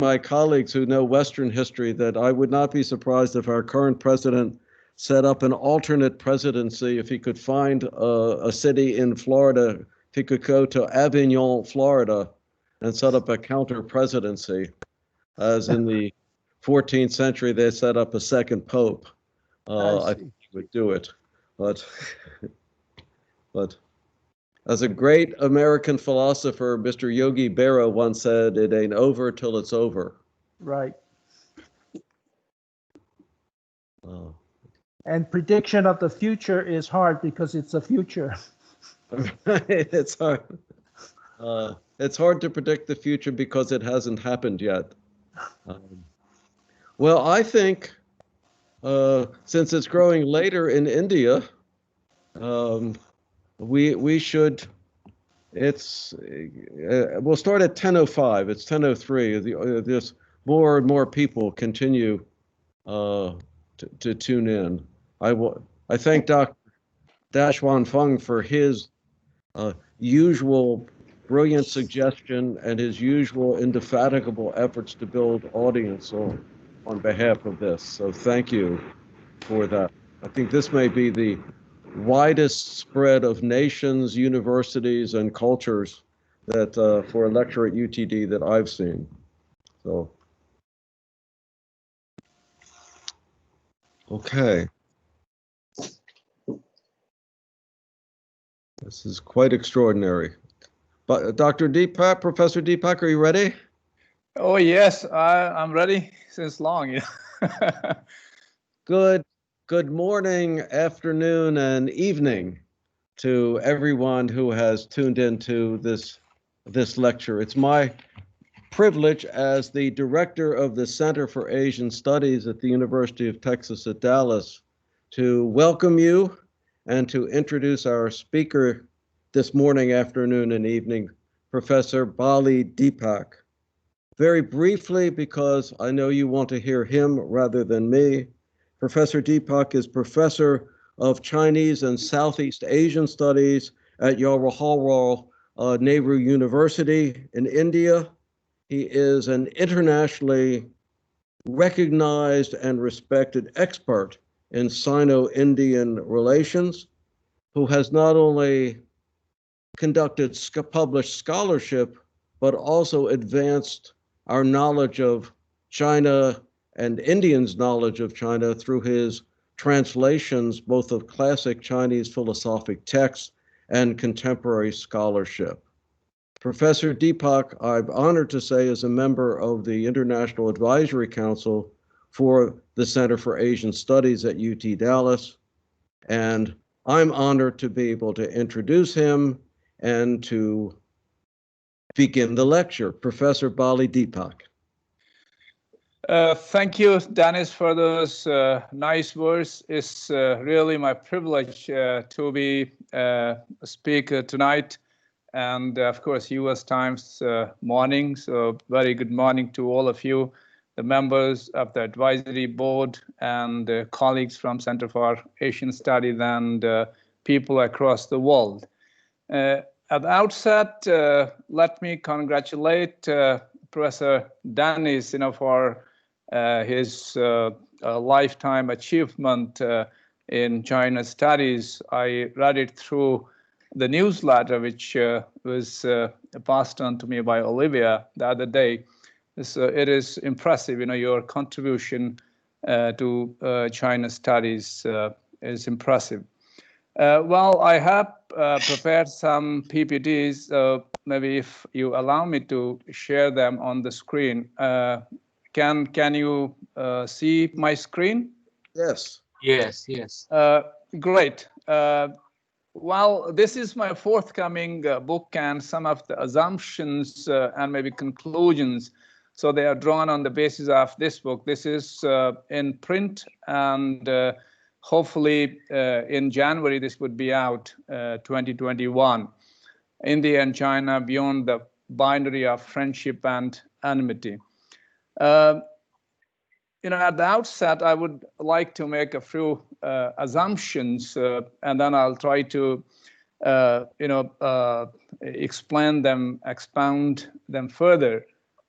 my colleagues who know Western history that I would not be surprised if our current president set up an alternate presidency if he could find a city in Florida, if he could go to Avignon, Florida, and set up a counter presidency, as in the 14th century they set up a second pope. I think he would do it, but as a great American philosopher, Mr. Yogi Berra once said, "It ain't over till it's over." Right. And prediction of the future is hard because it's a future. It's hard. It's hard to predict the future because it hasn't happened yet. Well, I think since it's growing later in India, we should. We'll start at 10:05. It's 10:03. There's more and more people continue to tune in. I thank Dr. Dashwan Fung for his usual brilliant suggestion and his usual indefatigable efforts to build audience on behalf of this. So thank you for that. I think this may be the widest spread of nations, universities, and cultures that for a lecture at UTD that I've seen. So, okay. This is quite extraordinary. But Dr. Deepak, Professor Deepak, are you ready? Oh, yes, I'm ready since long. Good morning, afternoon, and evening to everyone who has tuned into this lecture. It's my privilege as the director of the Center for Asian Studies at the University of Texas at Dallas to welcome you and to introduce our speaker this morning, afternoon, and evening, Professor Bali Deepak. Very briefly, because I know you want to hear him rather than me, Professor Deepak is Professor of Chinese and Southeast Asian Studies at Jawaharlal Nehru University in India. He is an internationally recognized and respected expert in Sino-Indian relations, who has not only conducted published scholarship, but also advanced our knowledge of China and Indians' knowledge of China through his translations, both of classic Chinese philosophic texts and contemporary scholarship. Professor Deepak, I'm honored to say, is a member of the International Advisory Council for the Center for Asian Studies at UT Dallas, and I'm honored to be able to introduce him and to begin the lecture. Professor Bali Deepak. Thank you, Dennis, for those nice words. It's really my privilege to be a speaker tonight. And of course, US times morning. So very good morning to all of you, the members of the advisory board and colleagues from Center for Asian Studies and people across the world. At the outset, let me congratulate Professor Dennis, for his lifetime achievement in China studies. I read it through the newsletter, which was passed on to me by Olivia the other day. So it is impressive, your contribution to China studies is impressive. Well, I have prepared some PPTs. Maybe if you allow me to share them on the screen. Can you see my screen? Yes. Yes. Great. Well, this is my forthcoming book, and some of the assumptions and maybe conclusions. So they are drawn on the basis of this book. This is in print, and hopefully in January this would be out, 2021. India and China Beyond the Boundary of Friendship and Enmity. At the outset, I would like to make a few assumptions, and then I'll try to, explain them, expound them further.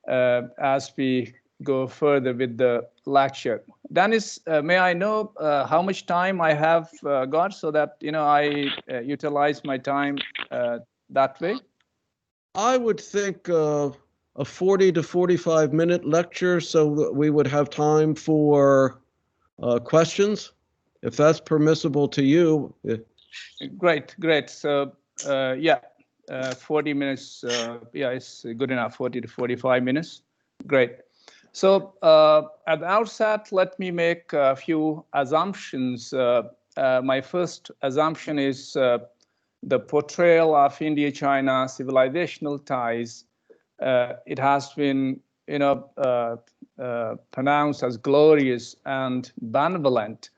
as we go further with the lecture. Dennis, may I know how much time I have got so that I utilize my time that way? I would think a 40 to 45-minute lecture, so that we would have time for questions, if that's permissible to you. Great, great. So yeah, 40 minutes, yeah, it's good enough, 40 to 45 minutes. Great. So at the outset, let me make a few assumptions. My first assumption is the portrayal of India-China civilizational ties. It has been, pronounced as glorious and benevolent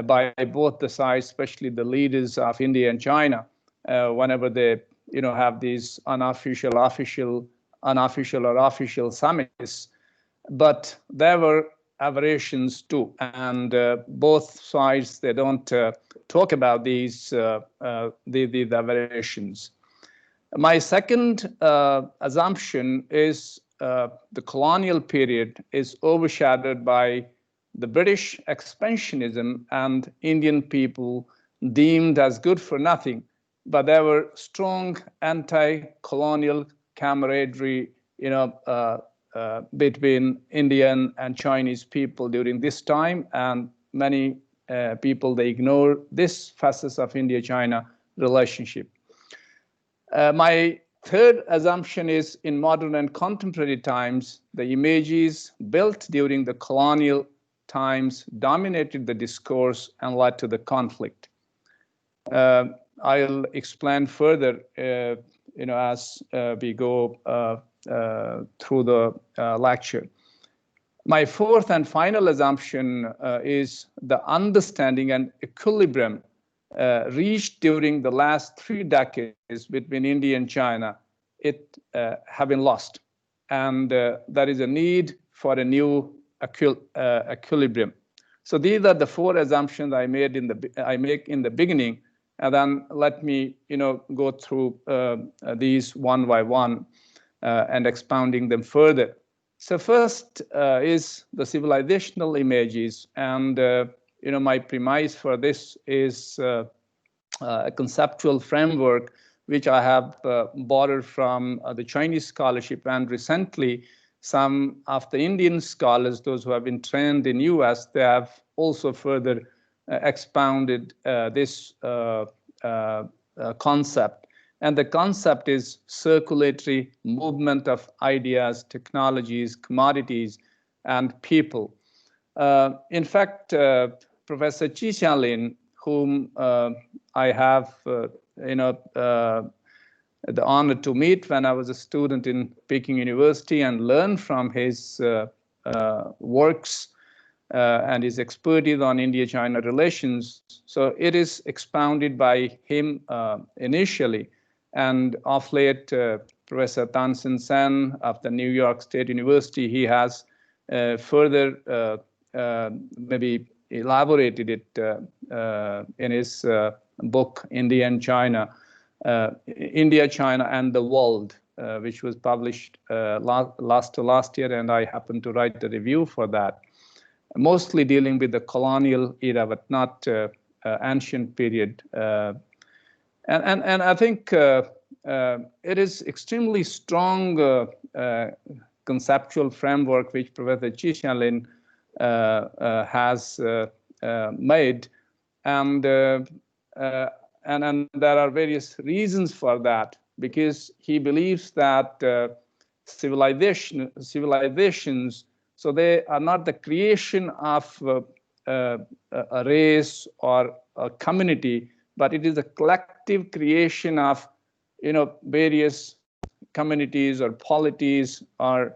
by both the sides, especially the leaders of India and China, whenever they, have these unofficial or official summits. But there were aberrations too, and both sides, they don't talk about these aberrations. My second assumption is the colonial period is overshadowed by the British expansionism and Indian people deemed as good for nothing, but there were strong anti-colonial camaraderie, between Indian and Chinese people during this time, and many people, they ignore this facet of India-China relationship. My third assumption is in modern and contemporary times, the images built during the colonial times dominated the discourse and led to the conflict. I'll explain further, as we go through the lecture. My fourth and final assumption is the understanding and equilibrium reached during the last 3 decades between India and China, it have been lost. And there is a need for a new equilibrium. So these are the 4 assumptions I make in the beginning, and then let me go through these one by one and expounding them further. So first is the civilizational images, and my premise for this is a conceptual framework which I have borrowed from the Chinese scholarship, and recently some of the Indian scholars, those who have been trained in US, they have also further expounded this concept. And the concept is circulatory movement of ideas, technologies, commodities, and people. In fact, Professor Chi Xianlin, whom I have the honor to meet when I was a student in Peking University and learn from his works and his expertise on India-China relations. So it is expounded by him initially. And of late, Professor Tan Sen Sen of the New York State University, he has further maybe elaborated it in his book, India, China, and the World, which was published last year, and I happened to write the review for that, mostly dealing with the colonial era, but not ancient period. And I think it is extremely strong conceptual framework which Professor Chi Xianlin has made, and there are various reasons for that, because he believes that civilizations, so they are not the creation of a race or a community, but it is a collective creation of various communities or polities, or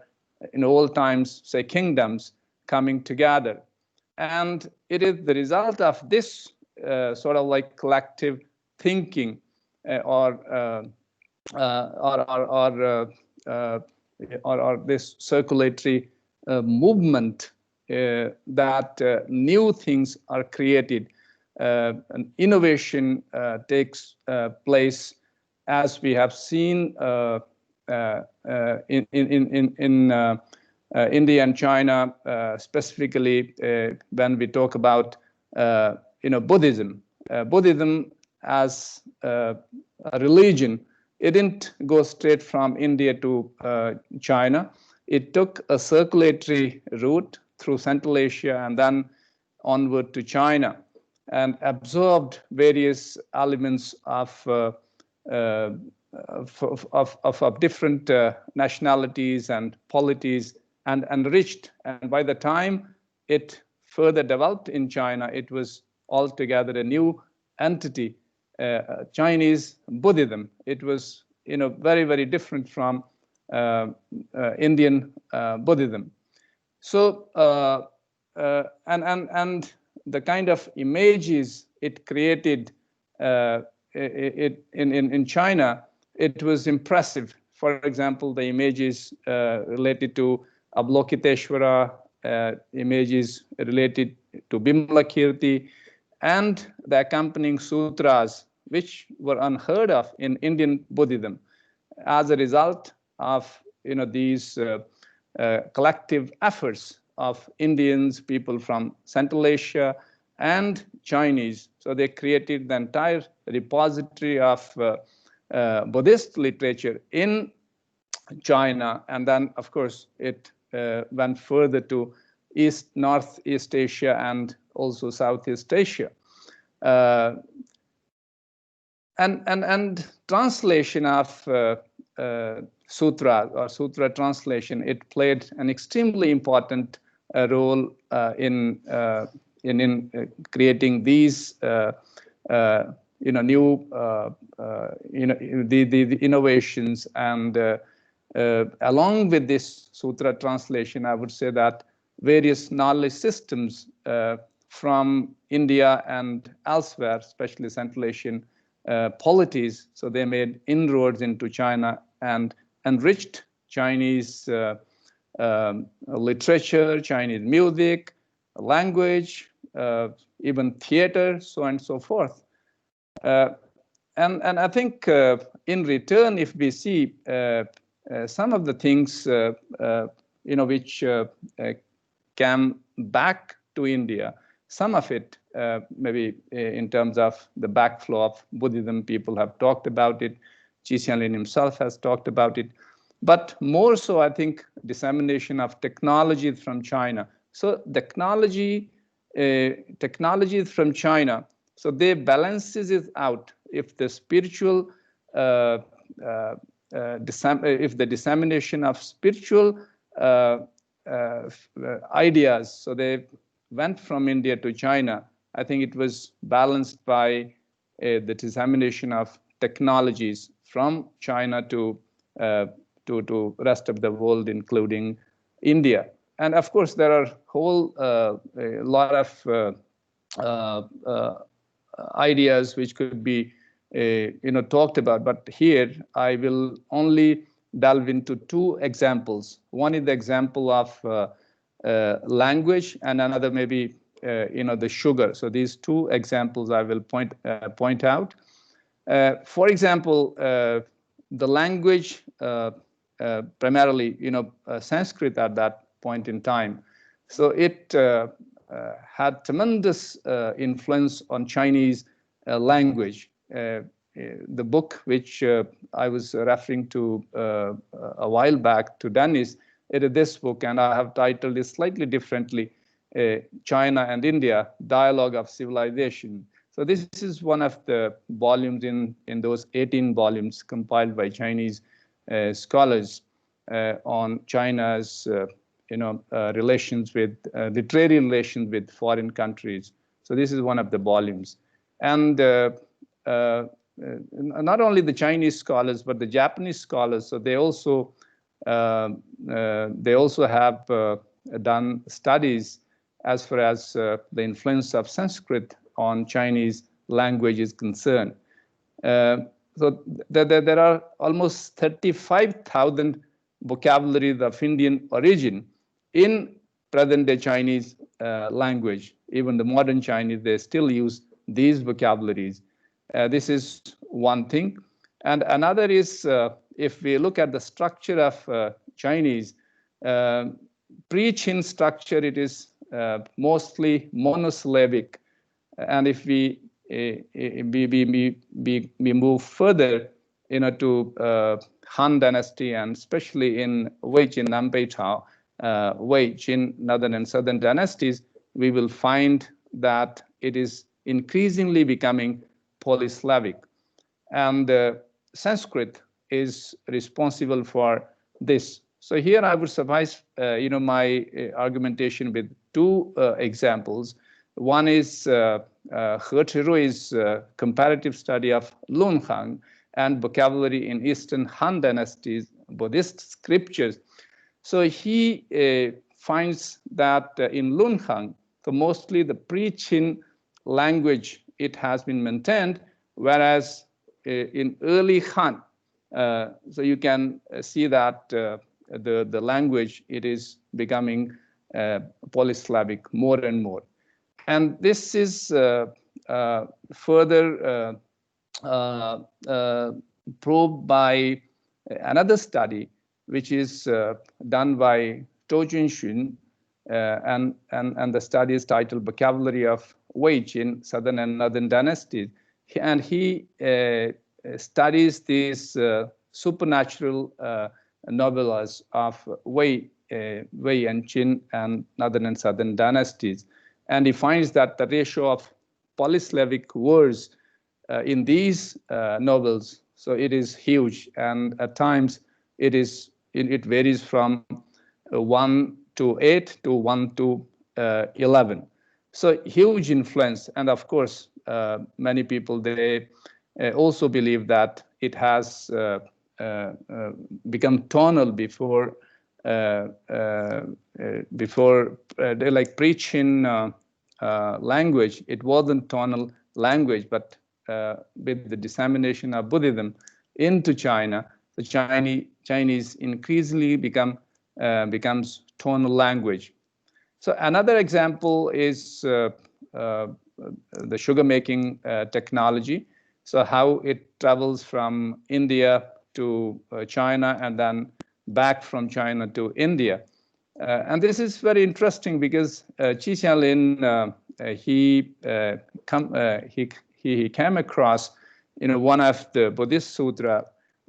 in old times, say, kingdoms coming together. And it is the result of this sort of like collective thinking or this circulatory movement that new things are created. An innovation takes place, as we have seen India and China, specifically when we talk about Buddhism. Buddhism as a religion, it didn't go straight from India to China. It took a circulatory route through Central Asia and then onward to China, and absorbed various elements of different nationalities and polities, and enriched. And by the time it further developed in China, it was altogether a new entity, Chinese Buddhism. It was, very, very different from Indian Buddhism. So, and the kind of images it created in China, it was impressive. For example, the images related to Avalokiteshvara, images related to Bimala-kirti, and the accompanying sutras, which were unheard of in Indian Buddhism, as a result of these collective efforts of Indians, people from Central Asia, and Chinese. So they created the entire repository of Buddhist literature in China, and then, of course, it went further to Northeast Asia and also Southeast Asia. And translation of sutra or sutra translation, it played an extremely important role in creating these new the innovations. And along with this sutra translation, I would say that various knowledge systems from India and elsewhere, especially Central Asian polities, so they made inroads into China and enriched Chinese literature, Chinese music, language, even theater, so on and so forth. And I think in return, if we see some of the things which came back to India, some of it maybe in terms of the backflow of Buddhism, people have talked about it. Xianlin himself has talked about it. But more so, I think, dissemination of technology from China. So technology from China, so they balances it out. If the spiritual, if the dissemination of spiritual ideas, so they went from India to China, I think it was balanced by the dissemination of technologies from China to rest of the world, including India. And of course, there are whole lot of ideas which could be talked about, but here I will only delve into two examples. One is the example of language, and another maybe the sugar. So these two examples I will point out. For example, the language, primarily Sanskrit at that point in time. So it had tremendous influence on Chinese language. The book which I was referring to a while back to Dennis, it is this book, and I have titled it slightly differently, China and India, Dialogue of Civilization. So this is one of the volumes in those 18 volumes compiled by Chinese scholars on China's relations with literary relations with foreign countries. So this is one of the volumes. And not only the Chinese scholars, but the Japanese scholars, so they also have done studies as far as the influence of Sanskrit on Chinese language is concerned. So there are almost 35,000 vocabularies of Indian origin in present-day Chinese language. Even the modern Chinese, they still use these vocabularies. This is one thing. And another is if we look at the structure of Chinese, pre-Qin structure, it is mostly monosyllabic. And if we move further, to Han Dynasty, and especially in Wei Jin Nanbei Chao, Wei Jin Northern and Southern dynasties, we will find that it is increasingly becoming polysyllabic. And Sanskrit is responsible for this. So here I would suffice, my argumentation with two examples. One is He Chirui's comparative study of Lunhang and vocabulary in Eastern Han dynasties, Buddhist scriptures. So he finds that in Lunhang, so mostly the pre-Qin language, it has been maintained, whereas in early Han, so you can see that the language, it is becoming polysyllabic more and more. And this is further probed by another study, which is done by Zhou Junxun, and the study is titled Vocabulary of Wei Jin, Southern and Northern Dynasties. And he studies these supernatural novellas of Wei and Qin and Northern and Southern dynasties. And he finds that the ratio of polysyllabic words in these novels, so it is huge, and at times it varies from 1 to 8 to 1 to 11. So huge influence, and of course many people, they also believe that it has become tonal before like pre-Qin language. It wasn't tonal language, but with the dissemination of Buddhism into China, the Chinese increasingly becomes tonal language. So another example is the sugar making technology. So how it travels from India to China and then back from China to India. And this is very interesting because Qi Xianlin, he came across one of the Buddhist sutra,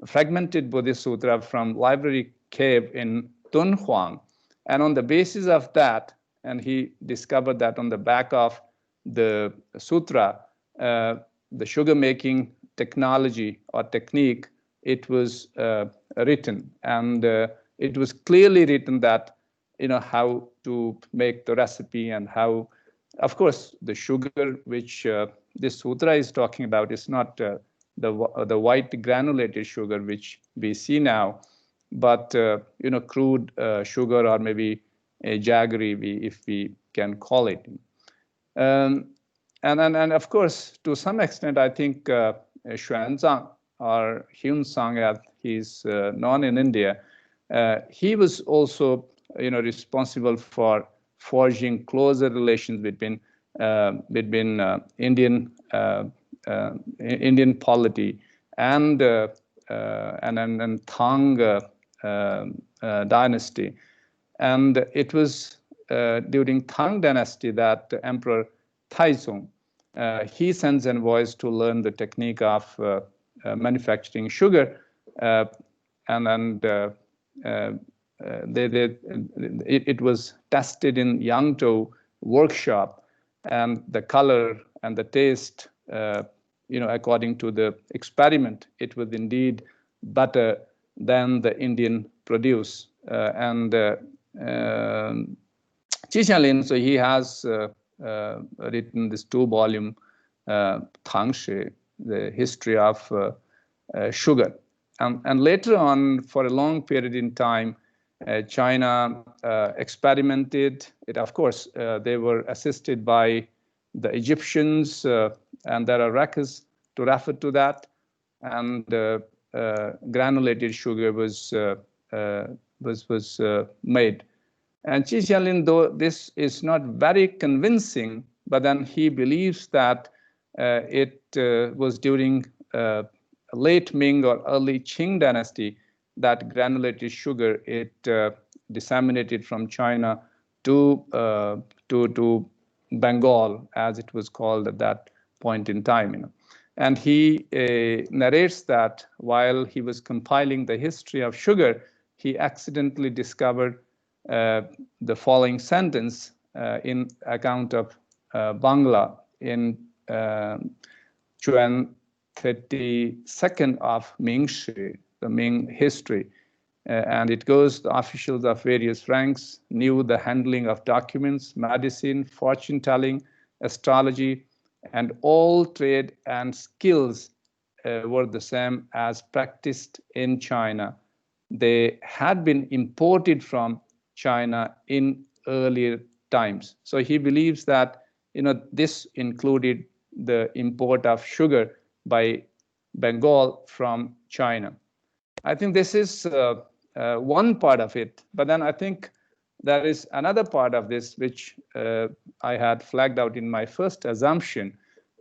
fragmented Buddhist sutra from library cave in Dunhuang. And on the basis of that, and he discovered that on the back of the sutra, the sugar making technology or technique, it was written, and it was clearly written that how to make the recipe, and how, of course, the sugar which this sutra is talking about is not the white granulated sugar which we see now, but crude sugar, or maybe a jaggery, if we can call it. And of course, to some extent, I think Xuanzang, or Hunsang, as he's known in India, he was also responsible for forging closer relations between Indian polity and Tang dynasty. And it was during Tang dynasty that Emperor Taizong, he sends envoys to learn the technique of manufacturing sugar, it was tested in Yangzhou workshop, and the color and the taste, according to the experiment, it was indeed better than the Indian produce. And Qi Xianlin, so he has written this 2-volume Tangshi, the history of sugar. And later on, for a long period in time, China experimented. Of course, they were assisted by the Egyptians, and there are records to refer to that. And granulated sugar was made. And Qi Xianlin, though this is not very convincing, but then he believes that it was during late Ming or early Qing dynasty, that granulated sugar, it disseminated from China to Bengal, as it was called at that point in time. And he narrates that while he was compiling the history of sugar, he accidentally discovered the following sentence in account of Bangla in Chuan 32nd of Ming Shi, the Ming history. And it goes, the officials of various ranks knew the handling of documents, medicine, fortune telling, astrology, and all trade and skills were the same as practiced in China. They had been imported from China in earlier times. So he believes that this included the import of sugar by Bengal from China. I think this is one part of it, but then I think there is another part of this which I had flagged out in my first assumption.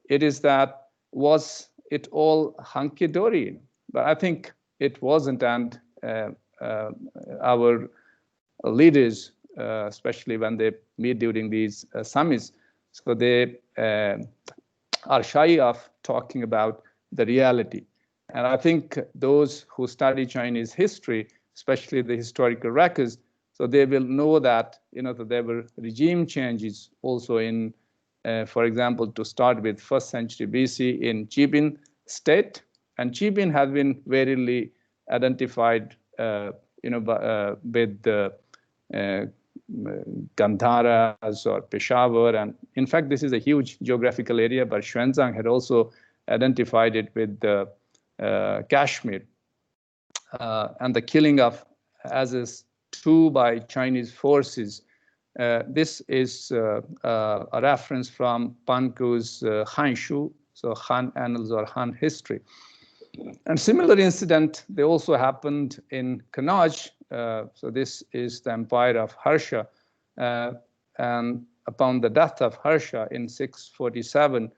It is that, was it all hunky-dory? But I think it wasn't, and our leaders, especially when they meet during these summits, so they are shy of talking about the reality. And I think those who study Chinese history, especially the historical records, so they will know that that there were regime changes also in, for example, to start with 1st century BC in Jibin state, and Jibin has been variously identified, with the Gandharas or Peshawar, and in fact this is a huge geographical area, but Xuanzang had also identified it with the Kashmir, and the killing of Aziz II by Chinese forces. This is a reference from Panku's Han Shu, so Han Annals or Han History. And similar incident, they also happened in Kannauj. So this is the empire of Harsha. And upon the death of Harsha in 647,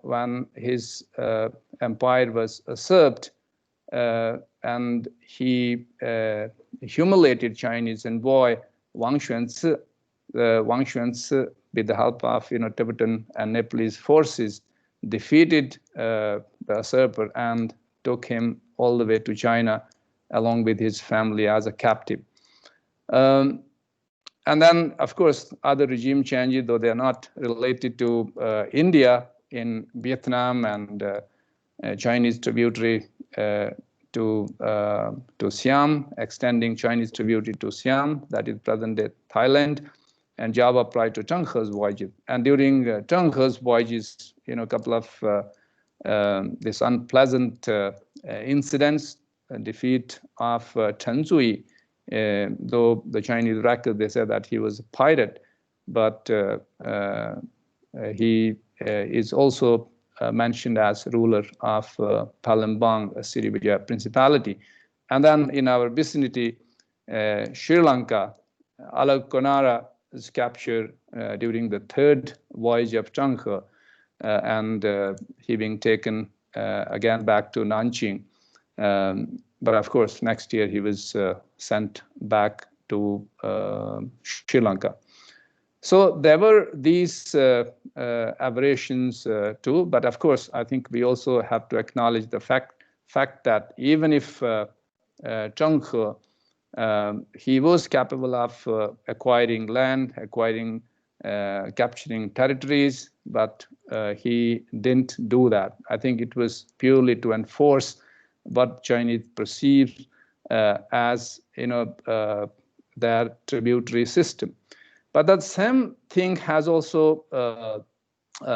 when his empire was usurped, and he humiliated Chinese envoy Wang Xuanci. Wang Xuanci, with the help of Tibetan and Nepalese forces, defeated the usurper and took him all the way to China along with his family as a captive. And then, of course, other regime changes, though they are not related to India, in Vietnam, and Chinese tributary to Siam, extending Chinese tributary to Siam, that is present-day Thailand, and Java prior to Zheng He's voyages. And during Zheng He's voyages, a couple of this unpleasant incidents, defeat of Chen Zui, though the Chinese record, they said that he was a pirate, but he is also mentioned as ruler of Palembang, Sirivijaya Principality. And then in our vicinity, Sri Lanka, Alakonara is captured during the 3rd voyage of Zheng He, and he being taken again back to Nanjing. But of course, next year he was sent back to Sri Lanka. So there were these aberrations too, but of course, I think we also have to acknowledge the fact that even if Zheng he was capable of acquiring land, capturing territories, but he didn't do that. I think it was purely to enforce what Chinese perceived as their tributary system. But that same thing has also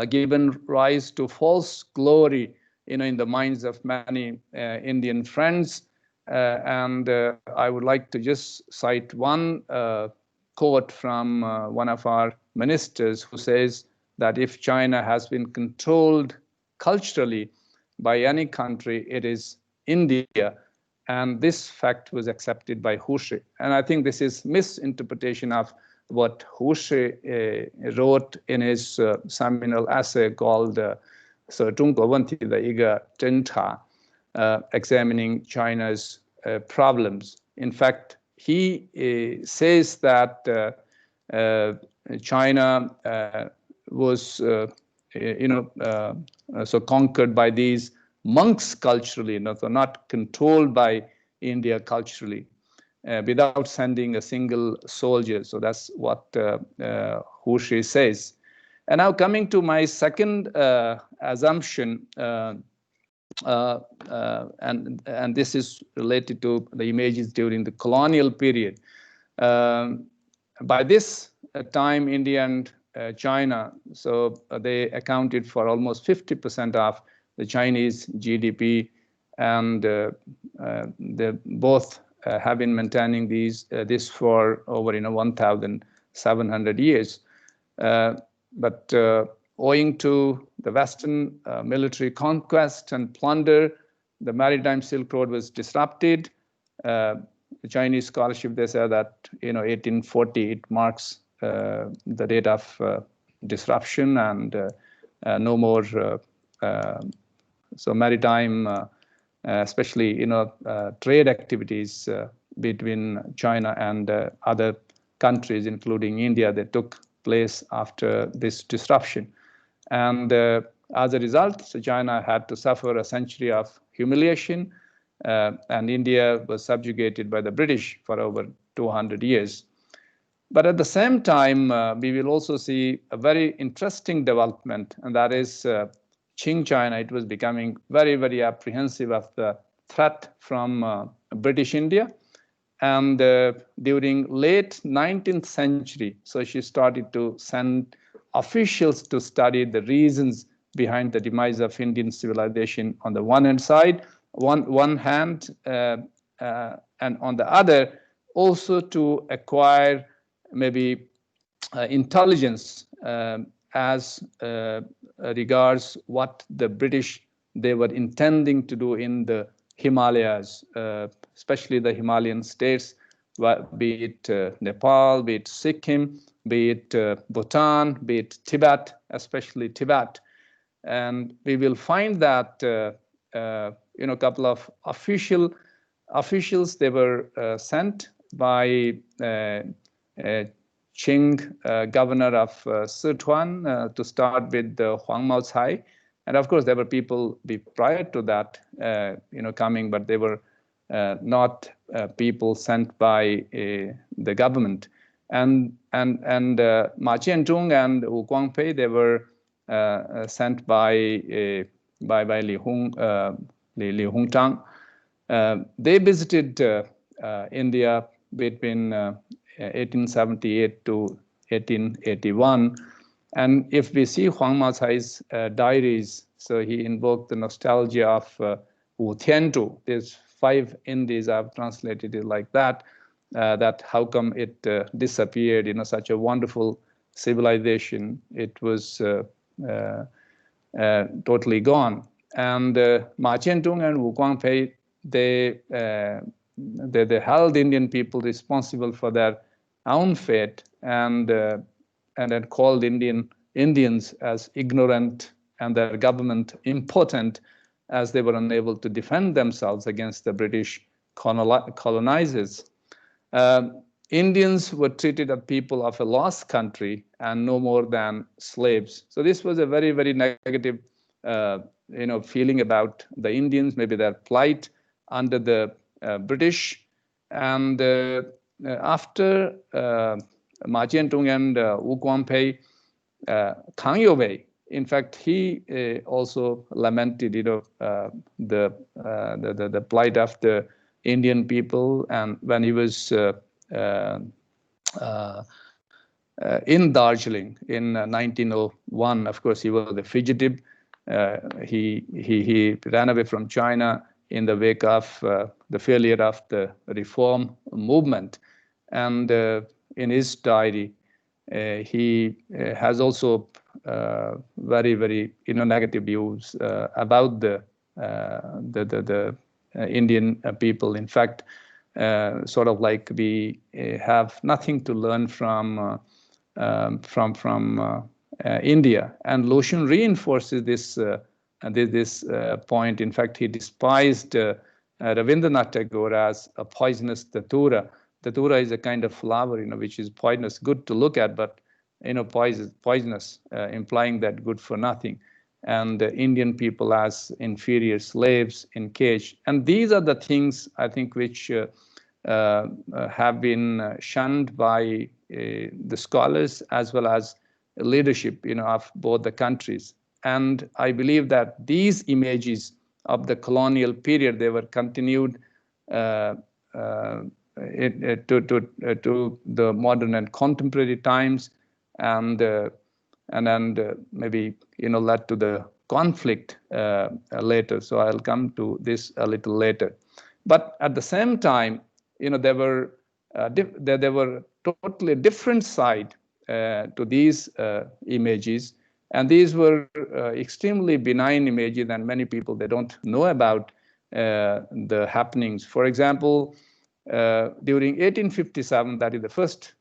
given rise to false glory, in the minds of many Indian friends. And I would like to just cite one quote from one of our ministers, who says that if China has been controlled culturally by any country, it is India. And this fact was accepted by Hushi. And I think this is misinterpretation of what Hushi wrote in his seminal essay called "Sertung Govanti the Iga Tencha." examining China's problems. In fact, he says that China was, so conquered by these monks culturally, so not controlled by India culturally, without sending a single soldier. So that's what Hu Shi says. And now coming to my second assumption, and this is related to the images during the colonial period. By this time, India and China, so they accounted for almost 50% of the Chinese GDP, and they both have been maintaining this for over 1,700 years. But owing to the Western military conquest and plunder, the maritime Silk Road was disrupted. The Chinese scholarship, they say that 1840 it marks the date of disruption, and no more so maritime, especially trade activities between China and other countries, including India, that took place after this disruption. And as a result, so China had to suffer a century of humiliation, and India was subjugated by the British for over 200 years. But at the same time, we will also see a very interesting development, and that is Qing China. It was becoming very, very apprehensive of the threat from British India. And during late 19th century, so she started to send officials to study the reasons behind the demise of Indian civilization on the one hand, and on the other, also to acquire maybe intelligence as regards what the British, they were intending to do in the Himalayas, especially the Himalayan states, be it Nepal, be it Sikkim, be it Bhutan, be it Tibet, especially Tibet. And we will find that a couple of officials, they were sent by Qing governor of Sichuan to start with Huang Maocai. And of course, there were people prior to that, coming, but they were not people sent by the government. And Ma Jianzhong and Wu Guangpei, they were sent by Li Hongzhang. They visited India between 1878 to 1881. And if we see Huang Maocai's diaries, so he invoked the nostalgia of Wu Tianzhu. There's 5 Indies, I've translated it like that, that how come it disappeared, such a wonderful civilization, it was totally gone. And Ma Jianzhong and Wu Guangpei, they held Indian people responsible for their own fate, and then called Indians as ignorant and their government impotent, as they were unable to defend themselves against the British colonizers. Indians were treated as people of a lost country and no more than slaves. So this was a very, very negative, feeling about the Indians, maybe their plight under the British. And after Ma Jianzhong and Wu Guangpei, Kang Youwei, in fact, he also lamented, the plight of the Indian people. And when he was in Darjeeling in 1901, of course, he was a fugitive. He ran away from China in the wake of the failure of the reform movement. And in his diary, he has also very, very negative views about the Indian people. In fact, sort of like we have nothing to learn from India. And Lu Xun reinforces this and this point. In fact, he despised Rabindranath Tagore as a poisonous datura. Datura is a kind of flower, which is poisonous, good to look at, but poisonous, implying that good for nothing. And Indian people as inferior slaves in cage. And these are the things, I think, which have been shunned by the scholars as well as leadership, of both the countries. And I believe that these images of the colonial period, they were continued to the modern and contemporary times, and maybe led to the conflict later. So I'll come to this a little later. But at the same time, there were totally different side to these images, and these were extremely benign images, and many people, they don't know about the happenings. For example, during 1857, that is the first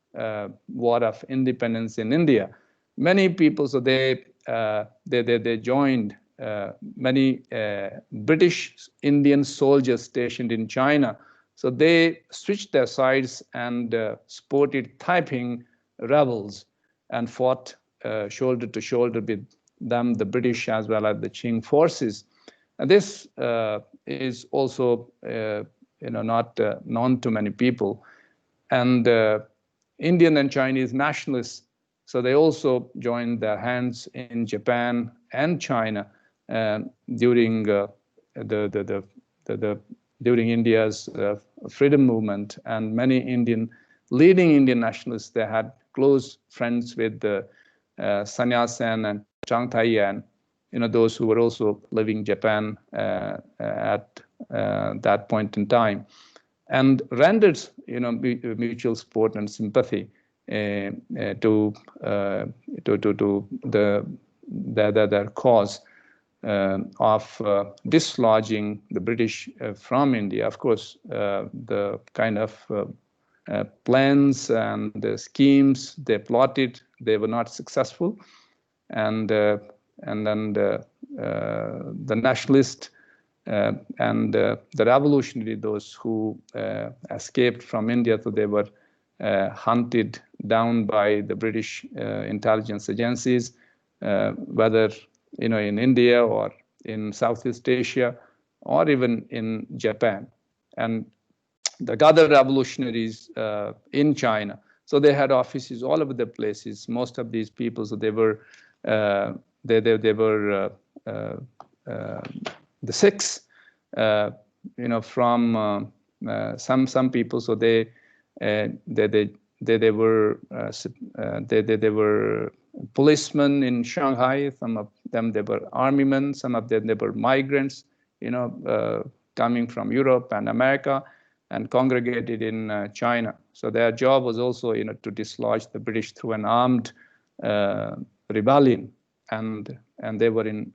war of independence in India, many people, so they joined many British Indian soldiers stationed in China. So they switched their sides and supported Taiping rebels and fought shoulder to shoulder with them, the British as well as the Qing forces. And this is also not known to many people. And Indian and Chinese nationalists, so they also joined their hands in Japan and China during during India's freedom movement. And many leading Indian nationalists, they had close friends with Sun Yat-sen and Chiang Tai-yan, those who were also living in Japan at that point in time, and rendered mutual support and sympathy to their cause of dislodging the British from India. Of course, the kind of plans and the schemes they plotted, they were not successful, and then the nationalist and the revolutionary, those who escaped from India, so they were hunted down by the British intelligence agencies, whether in India or in Southeast Asia or even in Japan. And the other revolutionaries in China, so they had offices all over the places. Most of these people, so they were the Sikhs, from some people, so they were policemen in Shanghai. Some of them, they were army men. Some of them, they were migrants, coming from Europe and America and congregated in China. So their job was also, to dislodge the British through an armed rebellion, and they were in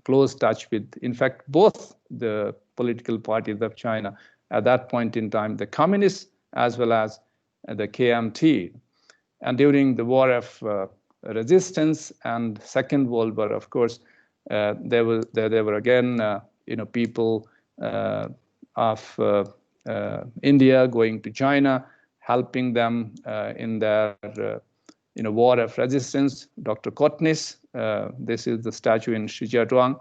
close touch with, in fact, both the political parties of China at that point in time, the communists as well as the KMT. And during the War of Resistance and Second World War, of course, there were again, people of India going to China, helping them in their War of Resistance. Dr. Kotnis, this is the statue in Shijiazhuang.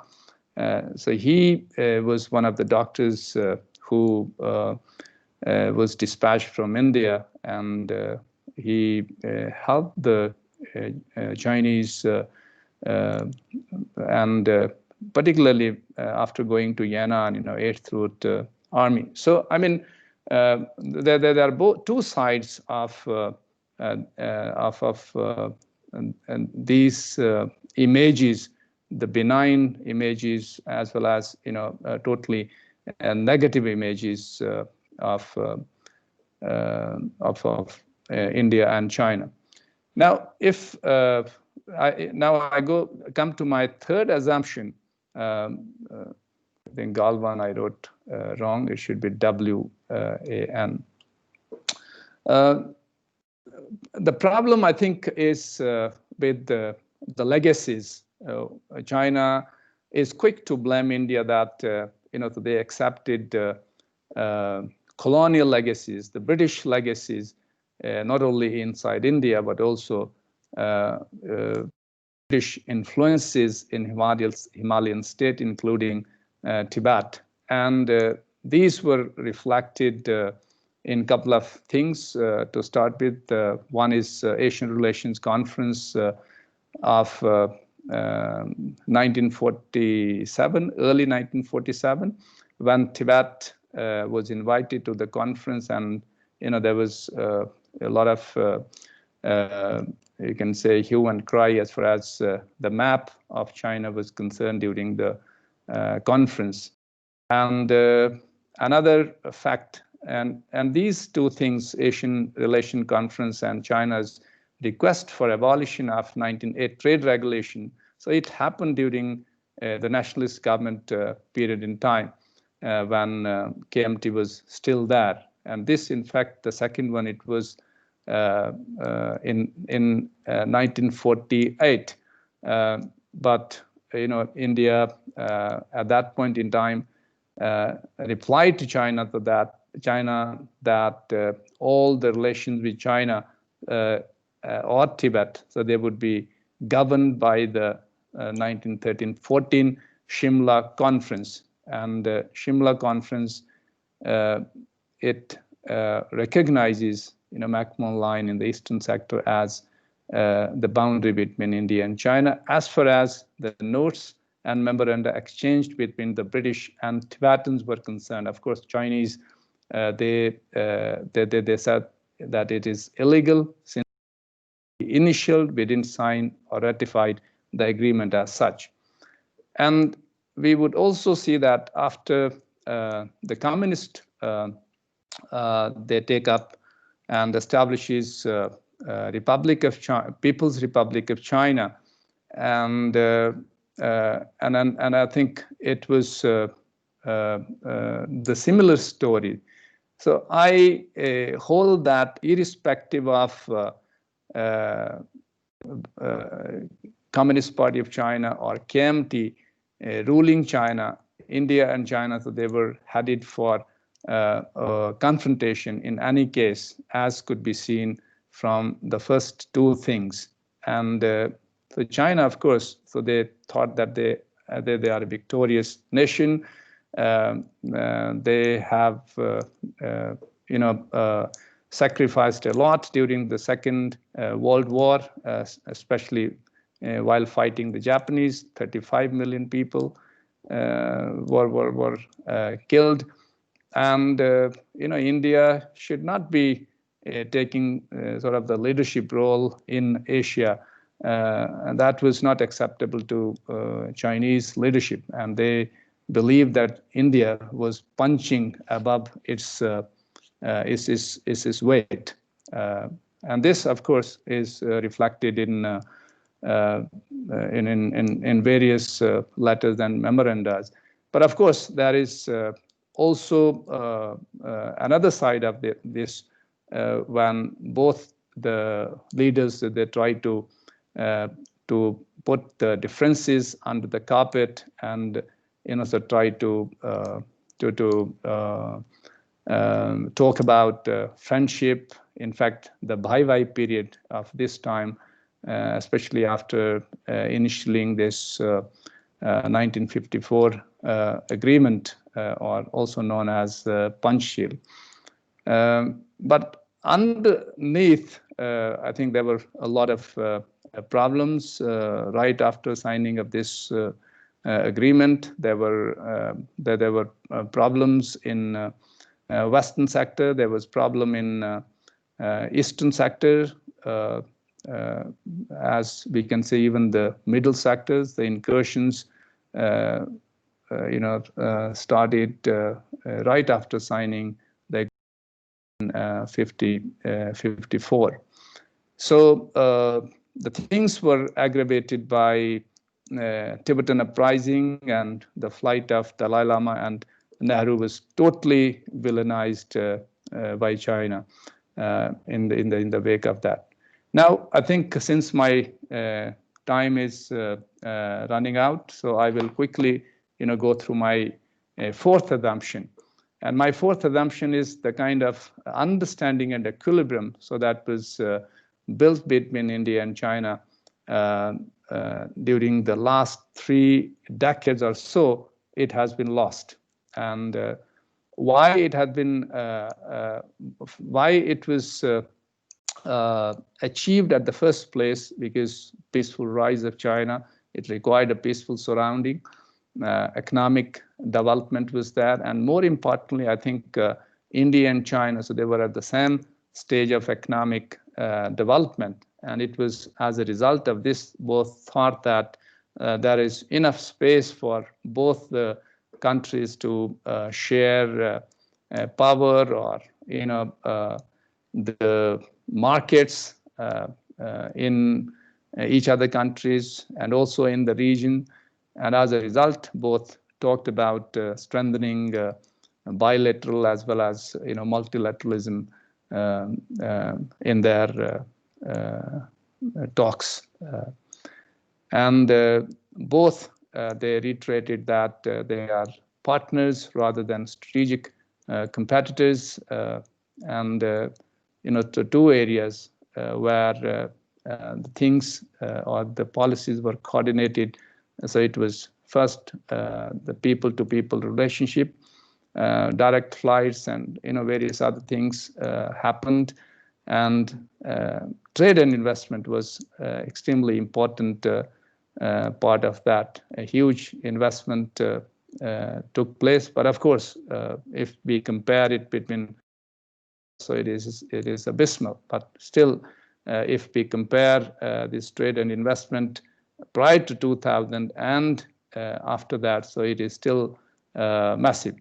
So he was one of the doctors who was dispatched from India, and he helped the Chinese, and particularly after going to Yan'an, Eighth Route Army. So I mean, there are both two sides of these images, the benign images as well as totally negative images of India and China. Now, if I come to my third assumption. I think Galvan I wrote wrong. It should be W-A-N. The problem, I think, is with the legacies. China is quick to blame India that they accepted colonial legacies, the British legacies, not only inside India but also British influences in Himalayan state, including Tibet, and these were reflected in a couple of things. To start with, one is Asian Relations Conference of 1947, early 1947, when Tibet was invited to the conference, and there was a lot of you can say hue and cry as far as the map of China was concerned during the conference. And another fact, and these two things, Asian Relation Conference and China's request for abolition of 1908 trade regulation, so it happened during the nationalist government period in time when KMT was still there. And this, in fact, the second one, it was in 1948. But India at that point in time replied to China that all the relations with China or Tibet, so they would be governed by the 1913-14 Shimla Conference. And the Shimla Conference, it recognizes McMahon Line in the eastern sector as the boundary between India and China, as far as the notes and memoranda exchanged between the British and Tibetans were concerned. Of course, Chinese, they said that it is illegal since initial we didn't sign or ratified the agreement as such. And we would also see that after the communist they take up and establishes Republic of China, People's Republic of China, and I think it was the similar story. So I hold that irrespective of Communist Party of China or KMT ruling China, India and China, so they were headed for confrontation in any case, as could be seen from the first two things. And so China, of course, so they thought that they are a victorious nation. They have sacrificed a lot during the Second World War, especially while fighting the Japanese. 35 million people were killed. And India should not be taking sort of the leadership role in Asia. And that was not acceptable to Chinese leadership, and they believed that India was punching above its weight. And this, of course, is reflected in various letters and memoranda. But of course, there is also another side of this, when both the leaders, they try to put the differences under the carpet and so try to talk about friendship. In fact, the Bhai period of this time, especially after initialing this 1954 agreement, or also known as Panchshil. But underneath, I think there were a lot of problems right after signing of this agreement. There were problems in western sector. There was problem in eastern sector. As we can see, even the middle sectors, the incursions, started right after signing the 54. So the things were aggravated by Tibetan uprising and the flight of Dalai Lama, and Nehru was totally villainized by China in the wake of that. Now, I think since my time is running out, so I will quickly, go through my fourth assumption. And my fourth assumption is the kind of understanding and equilibrium, so that was built between India and China during the last 3 decades or so. It has been lost, and why it had been, why it was achieved at the first place, because peaceful rise of China, it required a peaceful surrounding. Economic development was there, and more importantly, I think India and China, so they were at the same stage of economic development, and it was as a result of this, both thought that there is enough space for both the countries to share power, or the markets in each other countries and also in the region. And as a result, both talked about strengthening bilateral as well as multilateralism in their talks. And both they reiterated that they are partners rather than strategic competitors, and to 2 areas where the things or the policies were coordinated. So it was first the people-to-people relationship, direct flights, and various other things happened, and trade and investment was extremely important part of that. A huge investment took place, but of course, if we compare it between, so it is abysmal. But still, if we compare this trade and investment prior to 2000 and after that, so it is still massive.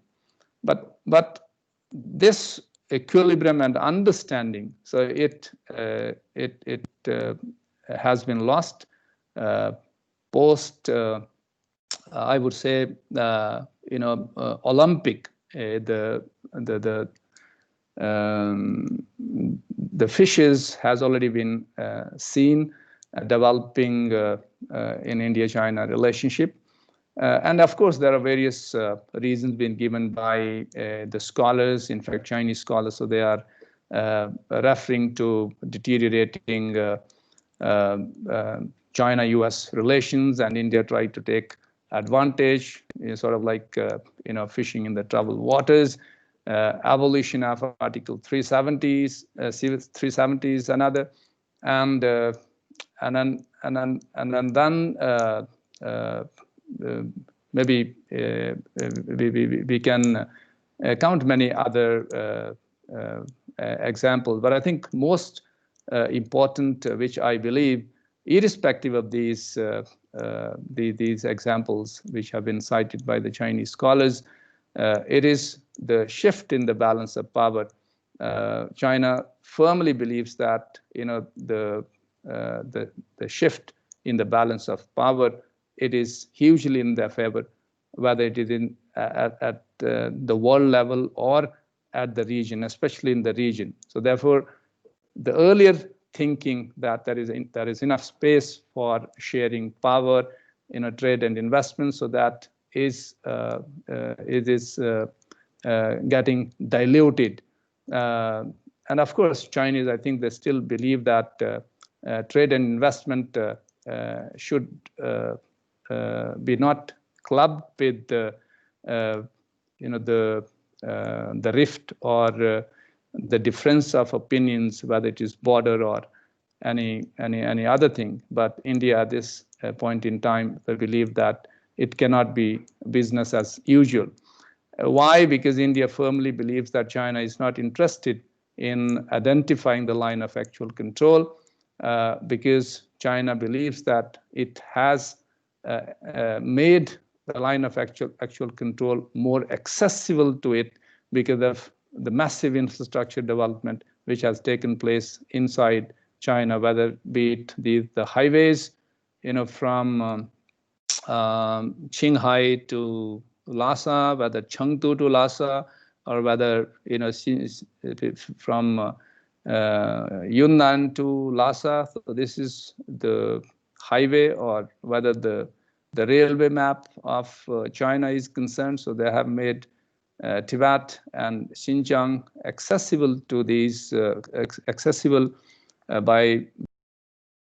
But this equilibrium and understanding, so it has been lost post, I would say, Olympic. The fishes has already been seen developing in India-China relationship. And of course, there are various reasons being given by the scholars, in fact, Chinese scholars. So they are referring to deteriorating China-US relations, and India tried to take advantage, sort of like fishing in the troubled waters. Abolition of Article 370s, 370 is another, and then maybe we can count many other examples. But I think most important, which I believe, irrespective of these examples which have been cited by the Chinese scholars, it is the shift in the balance of power. China firmly believes that the shift in the balance of power, it is hugely in their favor, whether it is at the world level or at the region, especially in the region. So therefore, the earlier thinking that there is enough space for sharing power in a trade and investment, so that is it is getting diluted. And of course, Chinese, I think they still believe that trade and investment should be not clubbed with the rift or the difference of opinions, whether it is border or any other thing. But India, at this point in time, they believe that it cannot be business as usual. Why? Because India firmly believes that China is not interested in identifying the line of actual control, because China believes that it has made the line of actual control more accessible to it because of the massive infrastructure development which has taken place inside China, whether be it the highways, from Qinghai to Lhasa, whether Chengdu to Lhasa, or whether from Yunnan to Lhasa. So this is the highway or whether the railway map of China is concerned. So they have made Tibet and Xinjiang accessible to these, accessible by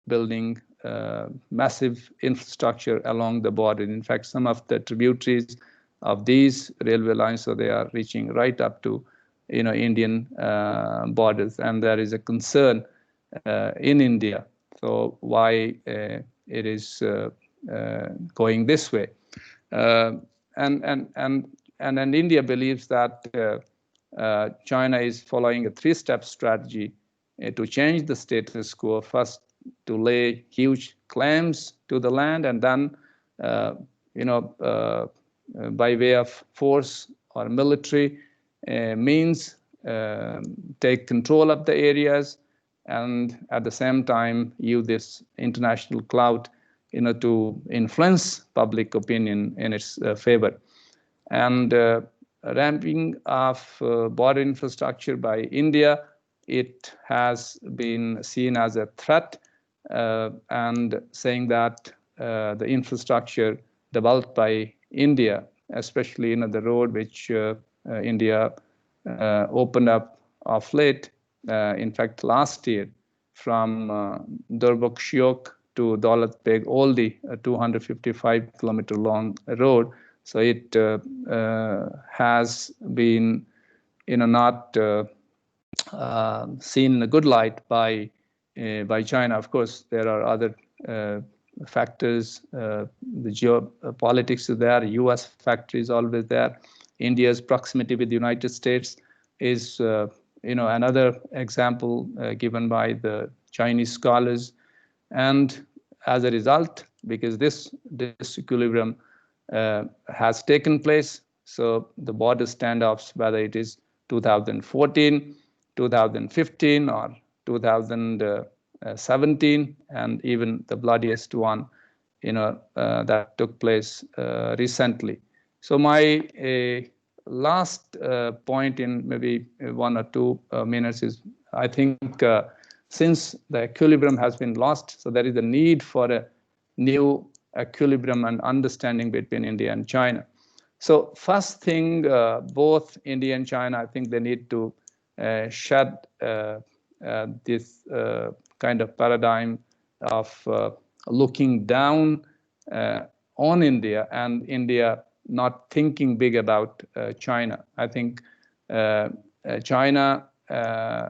building massive infrastructure along the border. In fact, some of the tributaries of these railway lines, so they are reaching right up to, Indian borders, and there is a concern in India. So why it is going this way, and India believes that China is following a three-step strategy to change the status quo. First, to lay huge claims to the land, and then, by way of force or military means, take control of the areas, and at the same time use this international clout, to influence public opinion in its favor. And ramping of border infrastructure by India, it has been seen as a threat, and saying that the infrastructure developed by India, especially the road which India opened up of late, in fact last year, from Durbuk-Shiok to Daulat Beg Oldi, a 255-kilometer long road. So it has been, not seen in a good light by China. Of course, there are other factors. The geopolitics is there. U.S. factor is always there. India's proximity with the United States is, another example given by the Chinese scholars. And as a result, because this disequilibrium has taken place, so the border standoffs, whether it is 2014, 2015, or 2017, and even the bloodiest one, that took place recently. So my last point in maybe 1 or 2 minutes is, I think since the equilibrium has been lost, so there is a need for a new equilibrium and understanding between India and China. So first thing, both India and China, I think they need to shed this kind of paradigm of looking down on India, and India not thinking big about China. I think China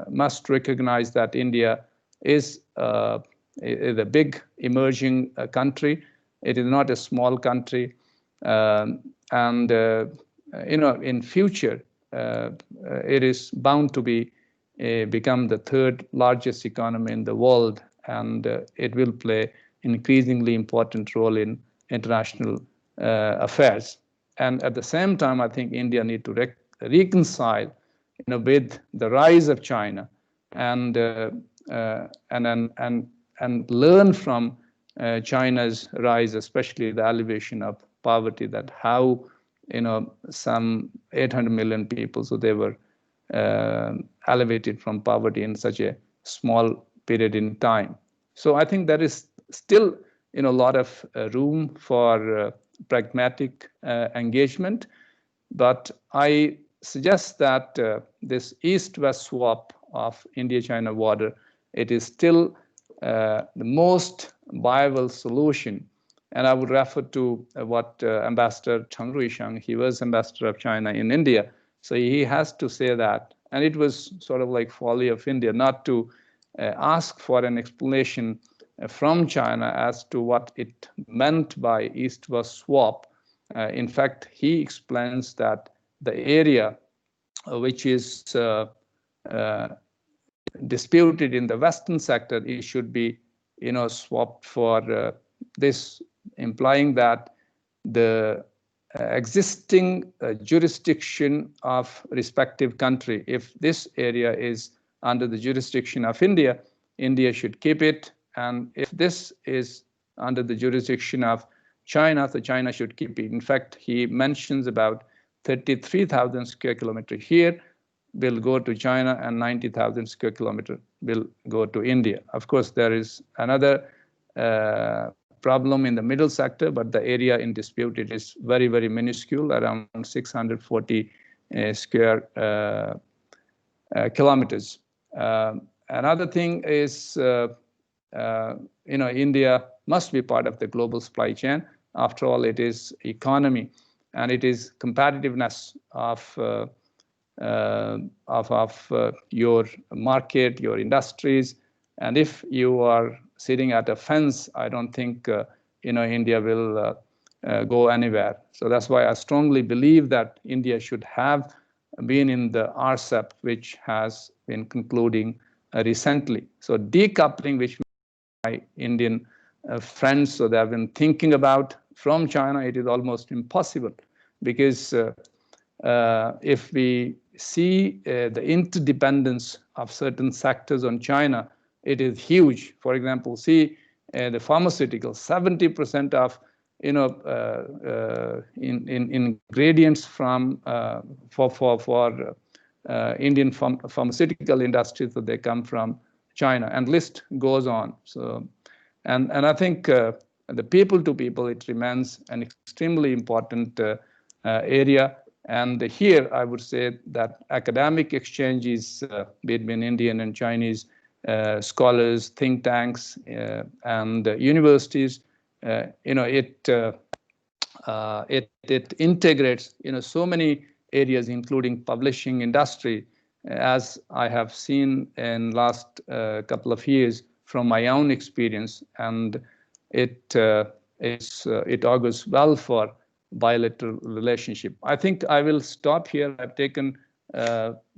must recognize that India is a big emerging country. It is not a small country, and in future it is bound to become the 3rd largest economy in the world, and it will play an increasingly important role in international affairs. And at the same time, I think India need to reconcile, with the rise of China, and learn from China's rise, especially the elevation of poverty, that how some 800 million people, so they were elevated from poverty in such a small period in time. So I think there is still a lot of room for pragmatic engagement, but I suggest that this East-West swap of India-China border, it is still the most viable solution. And I would refer to what Ambassador Cheng Ruisheng, he was ambassador of China in India, so he has to say that. And it was sort of like folly of India not to ask for an explanation from China as to what it meant by East-West swap. In fact, he explains that the area which is disputed in the Western sector, it should be, swapped for this, implying that the existing jurisdiction of respective country, if this area is under the jurisdiction of India, India should keep it, and if this is under the jurisdiction of China, so China should keep it. In fact, he mentions about 33,000 square kilometers here will go to China, and 90,000 square kilometers will go to India. Of course, there is another problem in the middle sector, but the area in dispute, it is very, very minuscule, around 640 square kilometers. Another thing is, India must be part of the global supply chain. After all, it is economy, and it is competitiveness of your market, your industries. And if you are sitting at a fence, I don't think India will go anywhere. So that's why I strongly believe that India should have been in the RCEP, which has been concluding recently. So decoupling, which my Indian friends, so they have been thinking about from China, it is almost impossible, because if we see the interdependence of certain sectors on China, it is huge. For example, see the pharmaceuticals, 70% of ingredients from for Indian pharmaceutical industry, so they come from China, and list goes on. So, and I think the people to people, it remains an extremely important area. And here I would say that academic exchanges between Indian and Chinese scholars, think tanks, and universities, it integrates so many areas, including publishing industry, as I have seen in last couple of years from my own experience, and it augurs well for bilateral relationship. I think I will stop here. I've taken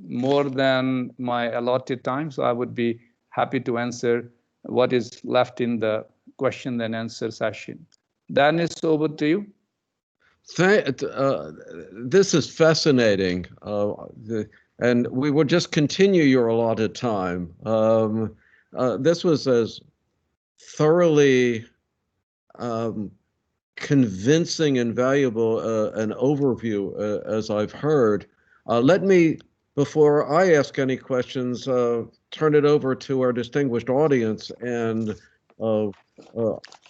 more than my allotted time, so I would be happy to answer what is left in the question and answer session. Dennis, over to you. This is fascinating, and we will just continue your allotted time. This was as thoroughly convincing and valuable an overview as I've heard. Let me, before I ask any questions, turn it over to our distinguished audience and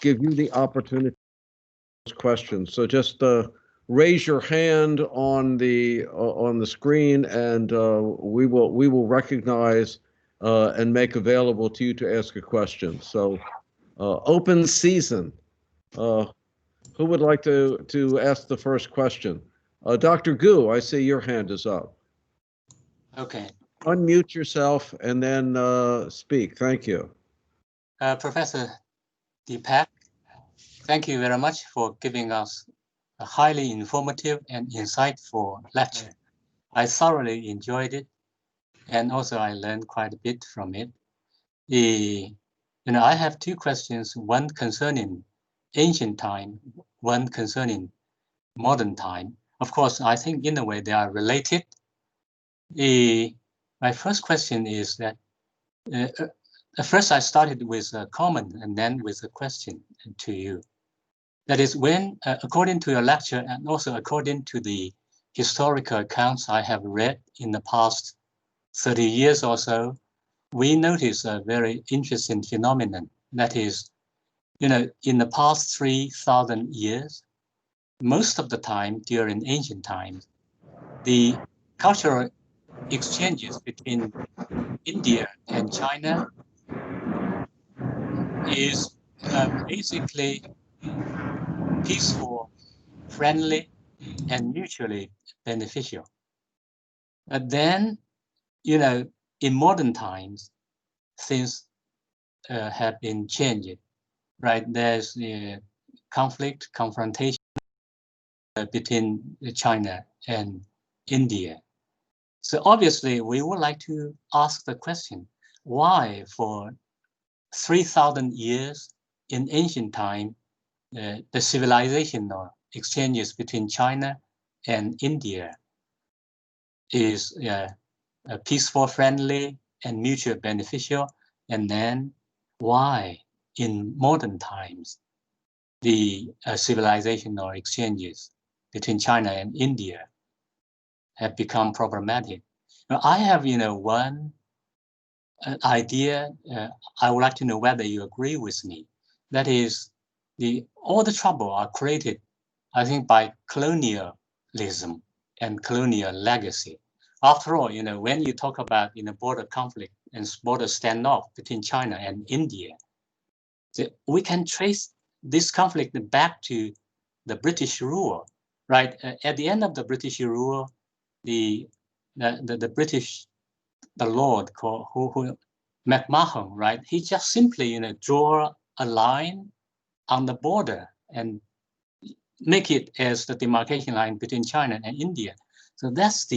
give you the opportunity to ask questions. So just raise your hand on the screen, and we will recognize and make available to you to ask a question. So open season. Who would like to ask the first question? Dr. Gu, I see your hand is up. Okay. Unmute yourself and then speak. Thank you. Professor Deepak, thank you very much for giving us a highly informative and insightful lecture. I thoroughly enjoyed it, and also I learned quite a bit from it. I have two questions, one concerning ancient time, one concerning modern time. Of course, I think in a way they are related. My first question is that first I started with a comment and then with a question to you. That is, when, according to your lecture and also according to the historical accounts I have read in the past 30 years or so, we notice a very interesting phenomenon. That is, in the past 3,000 years, most of the time during ancient times, the cultural exchanges between India and China is basically peaceful, friendly, and mutually beneficial. But then, in modern times, things have been changed, right? There's the conflict, confrontation between China and India. So obviously, we would like to ask the question, why for 3,000 years in ancient time, the civilizational exchanges between China and India is peaceful, friendly, and mutually beneficial. And then why in modern times, the civilizational exchanges between China and India have become problematic? Now, I have, one idea. I would like to know whether you agree with me, That is, all the trouble are created, I think, by colonialism and colonial legacy. After all, when you talk about border conflict and border standoff between China and India, we can trace this conflict back to the British rule, right? At the end of the British rule, the British, the Lord called who McMahon, right? He just simply draw a line on the border and make it as the demarcation line between China and India. So that's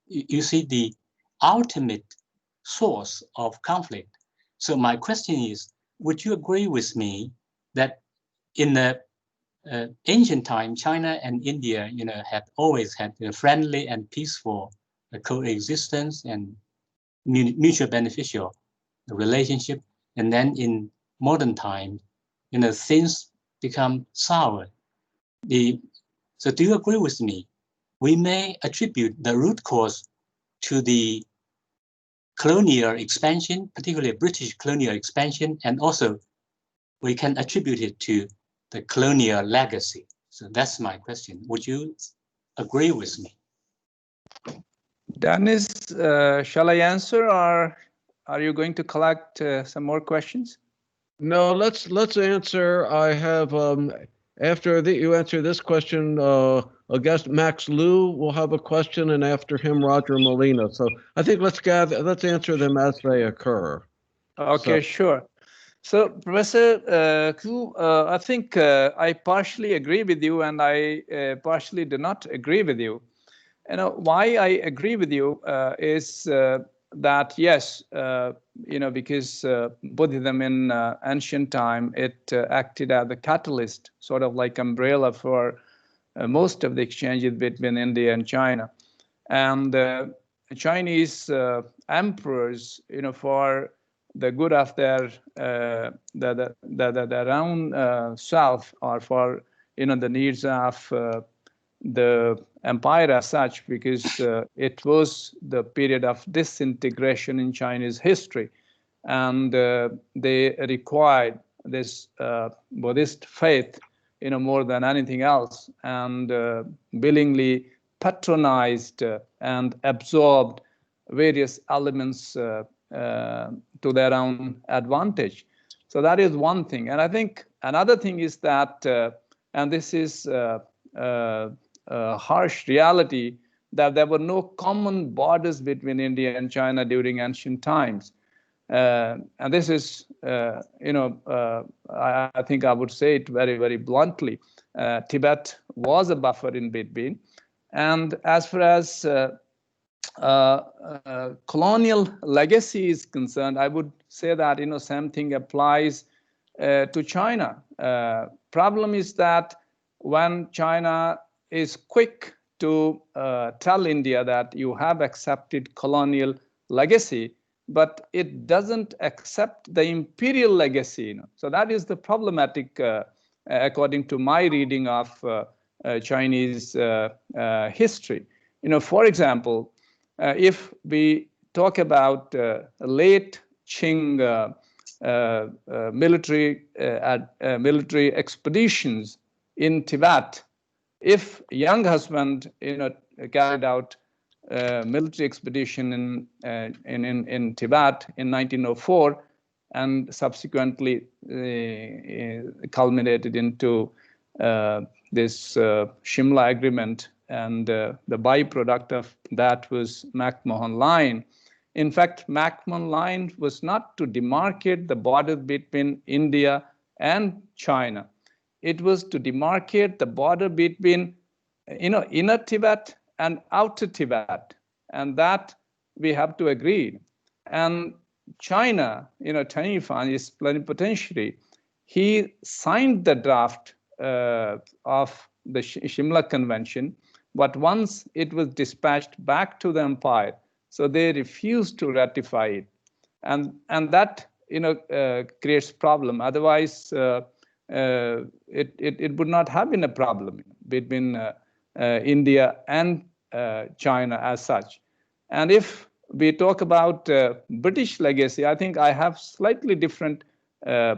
you see, the ultimate source of conflict. So my question is, would you agree with me that in the ancient time, China and India, had always had friendly and peaceful coexistence and mutual beneficial relationship, and then in modern times, things become sour. So do you agree with me? We may attribute the root cause to the colonial expansion, particularly British colonial expansion, and also we can attribute it to the colonial legacy. So that's my question. Would you agree with me? Dennis, shall I answer, or are you going to collect some more questions? No, let's answer. I have after you answer this question, a guest Max Liu will have a question, and after him Roger Molina. So I think let's answer them as they occur. Okay, sure. So Professor Ku, I think I partially agree with you, and I partially do not agree with you. Why I agree with you is that yes, because Buddhism in ancient time, it acted as a catalyst, sort of like umbrella for most of the exchanges between India and China, and Chinese emperors, for the good of their own self, or for the needs of the empire as such, because it was the period of disintegration in Chinese history, and they required this Buddhist faith, more than anything else, and willingly patronized and absorbed various elements to their own advantage. So that is one thing. And I think another thing is that, and this is harsh reality, that there were no common borders between India and China during ancient times. And this is, I think I would say it very, very bluntly. Tibet was a buffer in between. And as far as colonial legacy is concerned, I would say that, same thing applies to China. Problem is that when China is quick to tell India that you have accepted colonial legacy, but it doesn't accept the imperial legacy. So that is the problematic, according to my reading of Chinese history. For example, if we talk about late Qing military expeditions in Tibet, if young husband carried out military expedition in Tibet in 1904, and subsequently culminated into this Shimla Agreement, and the byproduct of that was McMahon Line. In fact, McMahon Line was not to demarcate the border between India and China. It was to demarcate the border between inner Tibet and outer Tibet, and that we have to agree. And China, Tang Fan is plenipotentiary. He signed the draft of the Shimla Convention, but once it was dispatched back to the empire, so they refused to ratify it, and that creates problem. Otherwise, it would not have been a problem between India and China as such. And if we talk about British legacy, I think I have slightly different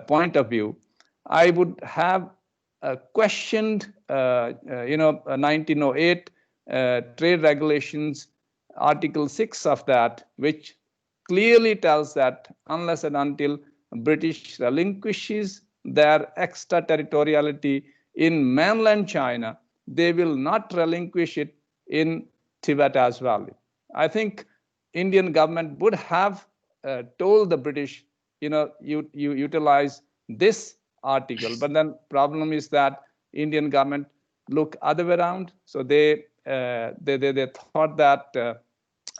point of view. I would have questioned, 1908 trade regulations, Article 6 of that, which clearly tells that unless and until British relinquishes their extraterritoriality in mainland China, they will not relinquish it in Tibet as well. I think Indian government would have told the British, you utilize this article, but then problem is that Indian government look other way around. So they thought that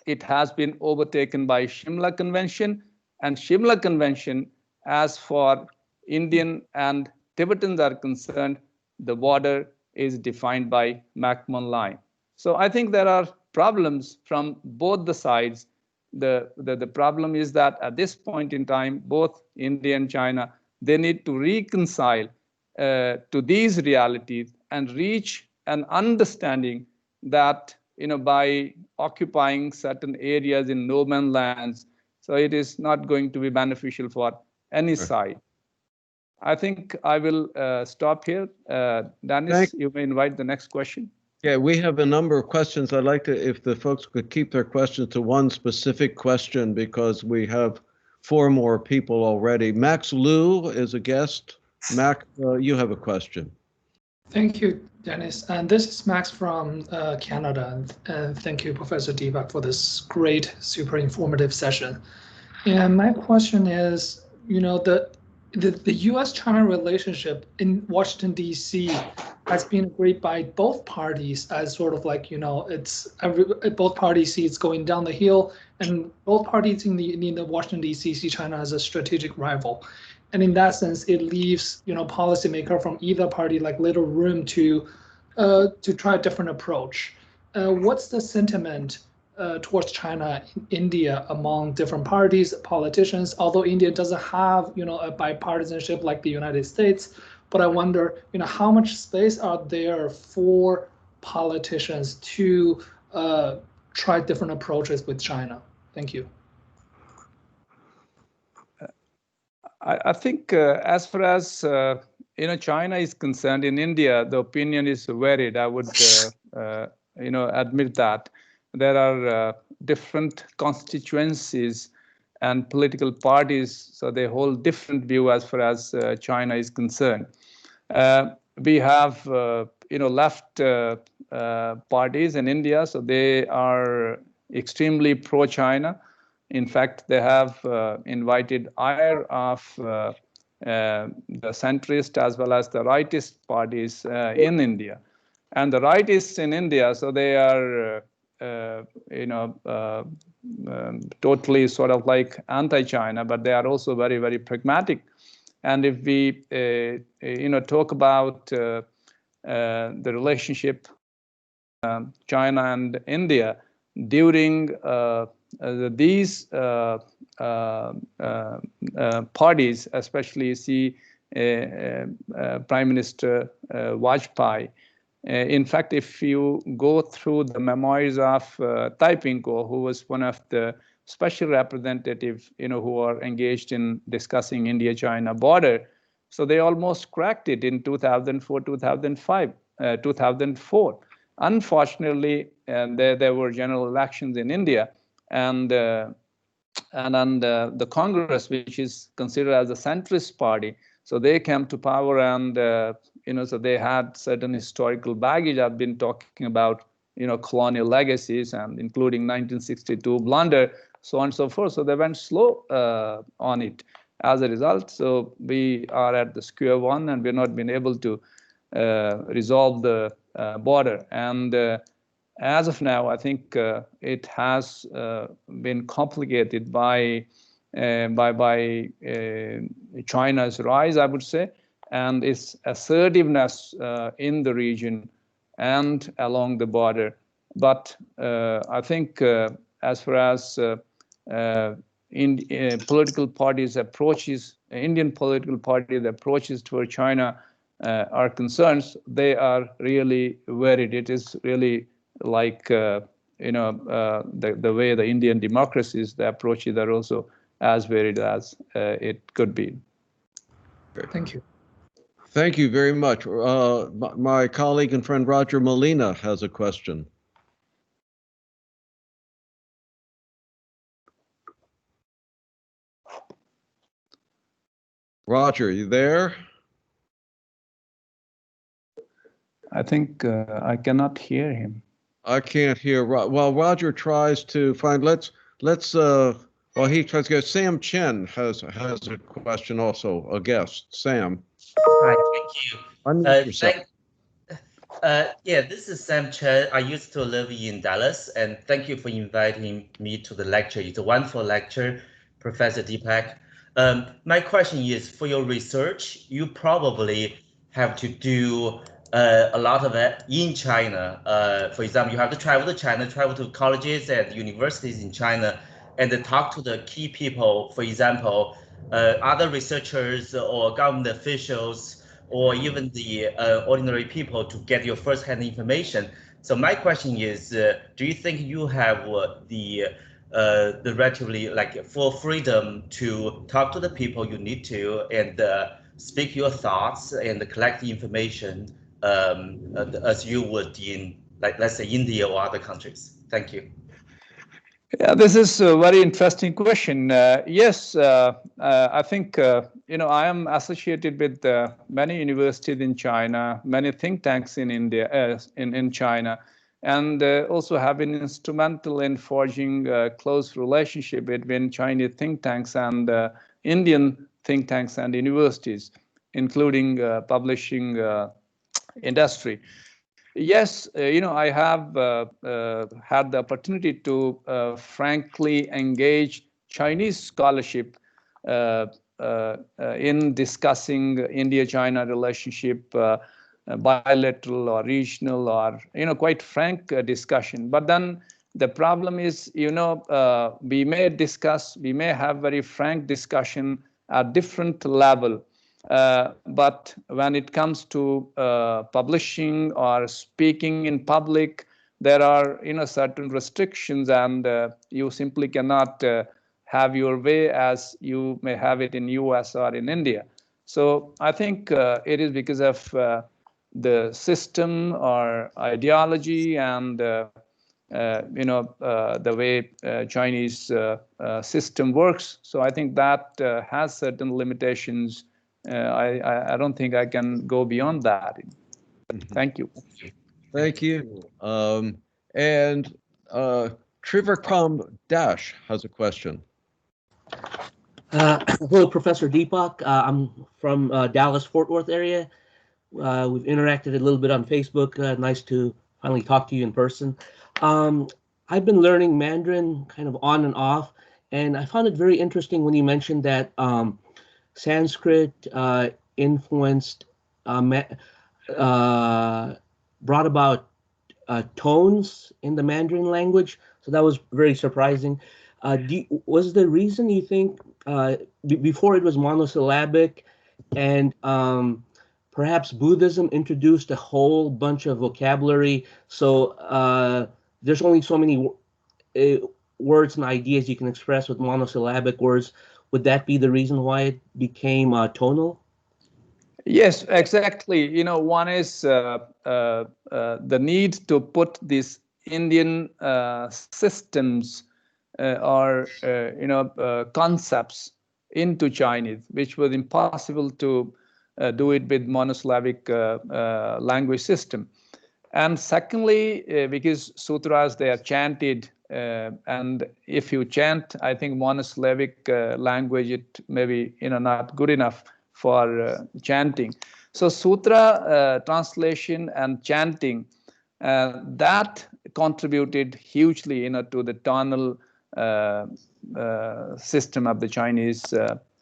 it has been overtaken by Shimla Convention, and Shimla Convention, as for Indian and Tibetans are concerned, the border is defined by McMahon Line. So I think there are problems from both the sides. The problem is that at this point in time, both India and China, they need to reconcile to these realities and reach an understanding that by occupying certain areas in no man's lands, so it is not going to be beneficial for any side. I think I will stop here. Dennis, you may invite the next question. Yeah, we have a number of questions. I'd like to, if the folks could keep their questions to one specific question, because we have 4 more people already. Max Liu is a guest. Max, you have a question. Thank you, Dennis. And this is Max from Canada. And thank you, Professor Deepak, for this great, super informative session. And my question is, the U.S.-China relationship in Washington, D.C. has been agreed by both parties as sort of like, both parties see it's going down the hill, and both parties in the Washington, D.C. see China as a strategic rival. And in that sense, it leaves, policymaker from either party like little room to try a different approach. What's the sentiment towards China in India among different parties, politicians? Although India doesn't have, a bipartisanship like the United States, but I wonder, how much space are there for politicians to try different approaches with China? Thank you. I think as far as China is concerned, in India, the opinion is varied. I would admit that there are different constituencies and political parties, so they hold different view as far as China is concerned. We have left parties in India, so they are extremely pro-China. In fact, they have invited ire of the centrist as well as the rightist parties in India. And the rightists in India, so they are, totally sort of like anti-China, but they are also very, very pragmatic. And if we, talk about the relationship China and India during these parties, especially see Prime Minister Vajpayee. In fact, if you go through the memoirs of Taipingko, who was one of the special representatives, who are engaged in discussing India-China border, so they almost cracked it in 2004, 2005, 2004. Unfortunately, there were general elections in India, and the Congress, which is considered as a centrist party, so they came to power, and so they had certain historical baggage. I've been talking about colonial legacies, and including 1962 blunder, so on and so forth. So they went slow on it. As a result, so we are at the square one, and we're not been able to resolve the border. And as of now, I think it has been complicated by China's rise, I would say, and its assertiveness in the region and along the border. But I think as far as political parties' approaches, Indian political parties' approaches toward China are concerned, they are really varied. It is really like the way the Indian democracies, the approaches are also as varied as it could be. Thank you. Thank you very much. My colleague and friend Roger Molina has a question. Roger, you there? I think I cannot hear him. I can't hear. Well, Roger tries to find. Well, he tries to get. Sam Chen has a question also. A guest, Sam. Hi, thank you. Unmute yourself. Yeah, this is Sam Chen. I used to live in Dallas, and thank you for inviting me to the lecture. It's a wonderful lecture, Professor Deepak. My question is, for your research, you probably have to do a lot of it in China. For example, you have to travel to China, travel to colleges and universities in China, and then talk to the key people, for example, other researchers or government officials, or even the ordinary people to get your first-hand information. So my question is, do you think you have the relatively like full freedom to talk to the people you need to and speak your thoughts and collect the information as you would in, like, let's say India or other countries? Thank you. Yeah, this is a very interesting question. Yes, I think, I am associated with many universities in China, many think tanks in India, in China, and also have been instrumental in forging a close relationship between Chinese think tanks and Indian think tanks and universities, including publishing industry. Yes, I have had the opportunity to frankly engage Chinese scholarship in discussing India-China relationship, bilateral or regional, or quite frank discussion. But then the problem is, we may have very frank discussion at different level. But when it comes to publishing or speaking in public, there are certain restrictions, and you simply cannot have your way as you may have it in US or in India. So I think it is because of the system or ideology and the way Chinese system works. So I think that has certain limitations. I don't think I can go beyond that. Thank you. Thank you. And Trivikram Dash has a question. Hello, Professor Deepak. I'm from Dallas, Fort Worth area. We've interacted a little bit on Facebook. Nice to finally talk to you in person. I've been learning Mandarin kind of on and off, and I found it very interesting when you mentioned that Sanskrit influenced, brought about tones in the Mandarin language. So that was very surprising. Was the reason you think before it was monosyllabic, and perhaps Buddhism introduced a whole bunch of vocabulary, so there's only so many words and ideas you can express with monosyllabic words? Would that be the reason why it became tonal? Yes, exactly. One is the need to put these Indian systems or concepts into Chinese, which was impossible to do it with monosyllabic language system. And secondly, because sutras, they are chanted, and if you chant, I think monosyllabic language, it may be not good enough for chanting. So sutra translation and chanting, that contributed hugely to the tonal system of the Chinese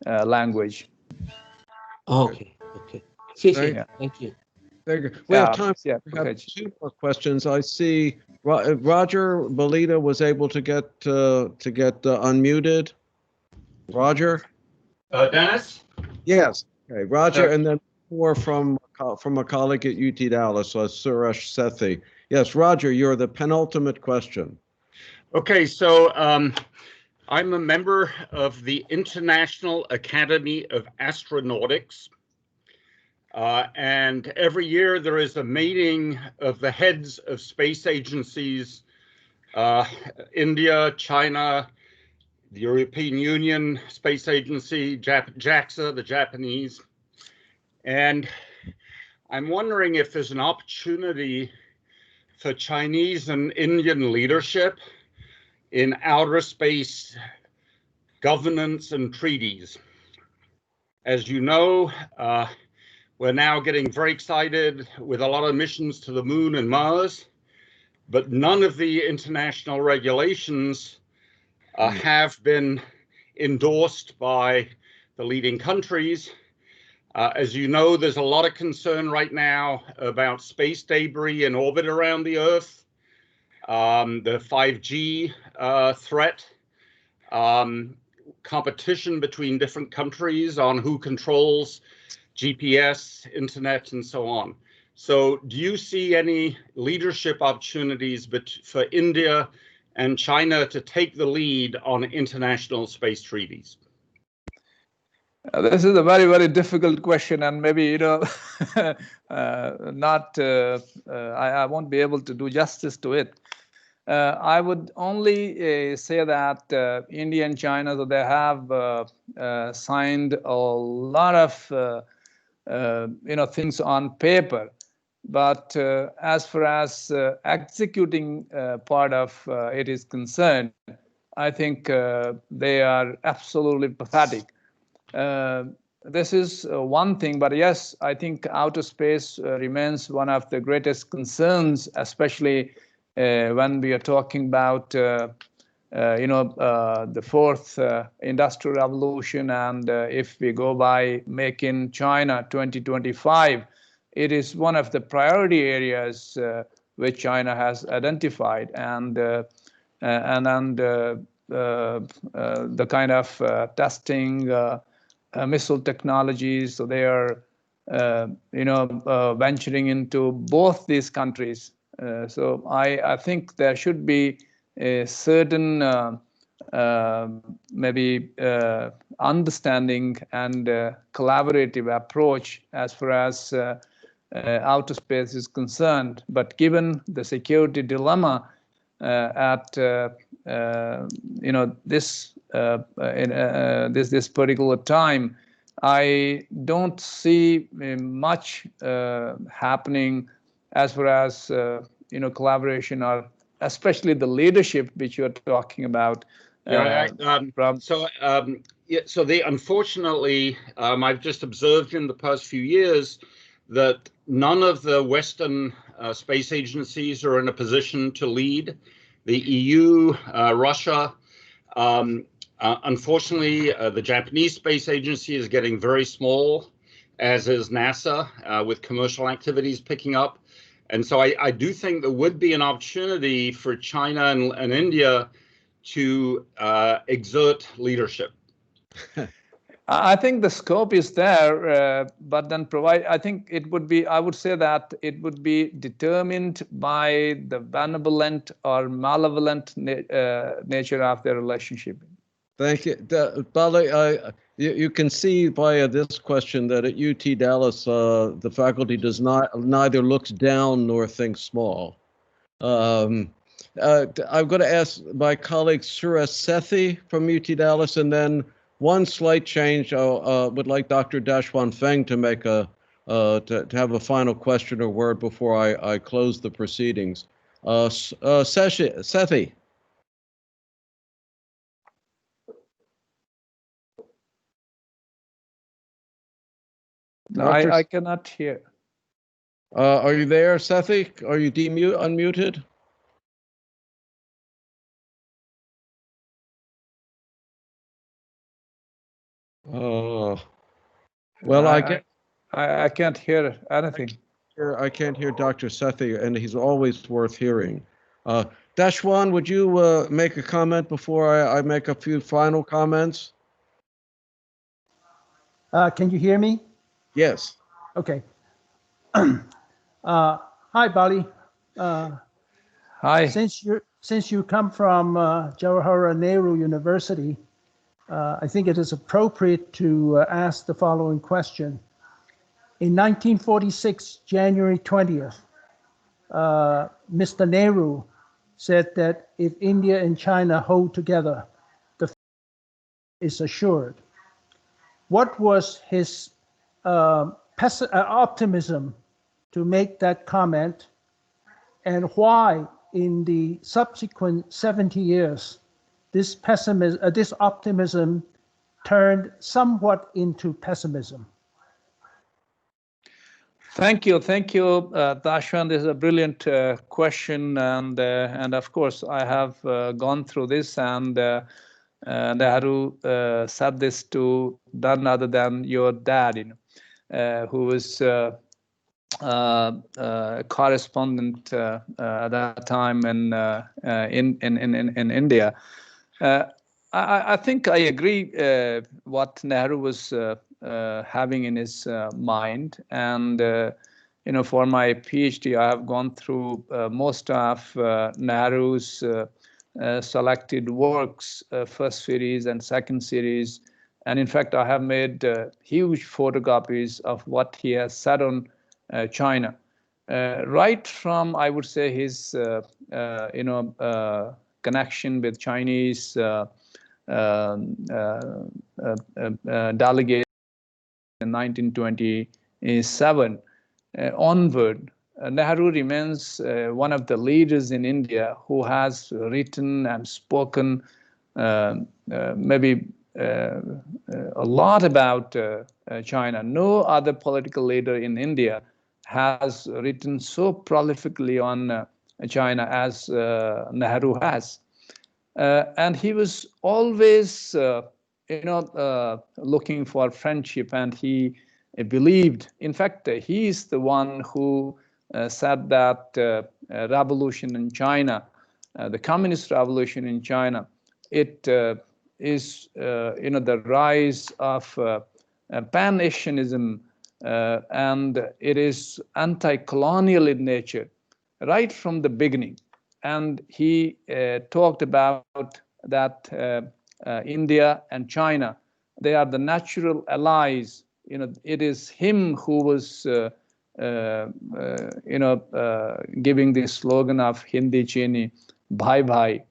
language. Okay. Yeah. Thank you. Thank you. We have time. Yeah, We have two more questions. I see Roger Molina was able to get unmuted. Roger. Dennis. Yes. Okay. Roger, and then more from a colleague at UT Dallas, Suresh Sethi. Yes, Roger, you're the penultimate question. Okay, so I'm a member of the International Academy of Astronautics. And every year there is a meeting of the heads of space agencies, India, China, the European Union Space Agency, JAXA, the Japanese. And I'm wondering if there's an opportunity for Chinese and Indian leadership in outer space governance and treaties. As you know, we're now getting very excited with a lot of missions to the moon and Mars, but none of the international regulations have been endorsed by the leading countries. As you know, there's a lot of concern right now about space debris in orbit around the Earth, the 5G threat, competition between different countries on who controls GPS, internet, and so on. So do you see any leadership opportunities for India and China to take the lead on international space treaties? This is a very, very difficult question, and maybe, I won't be able to do justice to it. I would only say that India and China, so they have signed a lot of things on paper, but as far as executing part of it is concerned, I think they are absolutely pathetic. This is one thing, but yes, I think outer space remains one of the greatest concerns, especially when we are talking about the fourth industrial revolution, and if we go by Make in China 2025, it is one of the priority areas which China has identified, and the kind of testing missile technologies. So they are venturing into both these countries. So I think there should be a certain maybe understanding and collaborative approach as far as outer space is concerned. But given the security dilemma at this particular time, I don't see much happening as far as collaboration, or especially the leadership which you're talking about. Unfortunately, I've just observed in the past few years that none of the Western space agencies are in a position to lead. The EU, Russia, unfortunately, the Japanese Space Agency is getting very small, as is NASA, with commercial activities picking up. And so I do think there would be an opportunity for China and India to exert leadership. I think the scope is there, but then I think it would be, I would say that it would be determined by the benevolent or malevolent nature of their relationship. Thank you. Bali, you can see via this question that at UT Dallas, the faculty does neither looks down nor thinks small. I'm going to ask my colleague Surya Sethi from UT Dallas, and then one slight change. I would like Dr. Dashwan Feng to make to have a final question or word before I close the proceedings. Sethi. No, I cannot hear. Are you there, Sethi? Are you unmuted? Well, I can't hear anything. I can't hear Dr. Sethi, and he's always worth hearing. Dashwan, would you make a comment before I make a few final comments? Can you hear me? Yes. Okay. Hi, Bali. Hi. Since you come from Jawaharlal Nehru University, I think it is appropriate to ask the following question. In 1946, January 20th, Mr. Nehru said that if India and China hold together, the is assured. What was his optimism to make that comment, and why in the subsequent 70 years this optimism turned somewhat into pessimism? Thank you, Dashwan. This is a brilliant question, and of course I have gone through this, and Nehru said this to none other than your dad, who was a correspondent at that time in India. I think I agree what Nehru was having in his mind, and for my PhD, I have gone through most of Nehru's selected works, first series and second series, and in fact, I have made huge photocopies of what he has said on China, right from, I would say, his connection with Chinese delegate in 1927 onward. Nehru remains one of the leaders in India who has written and spoken maybe a lot about China. No other political leader in India has written so prolifically on China as Nehru has. And he was always, looking for friendship, and he believed. In fact, he is the one who said that revolution in China, the communist revolution in China, it is, the rise of Pan-Asianism, and it is anti-colonial in nature, right from the beginning. And he talked about that India and China, they are the natural allies. It is him who was, giving the slogan of Hindi Chini, Bhai Bhai.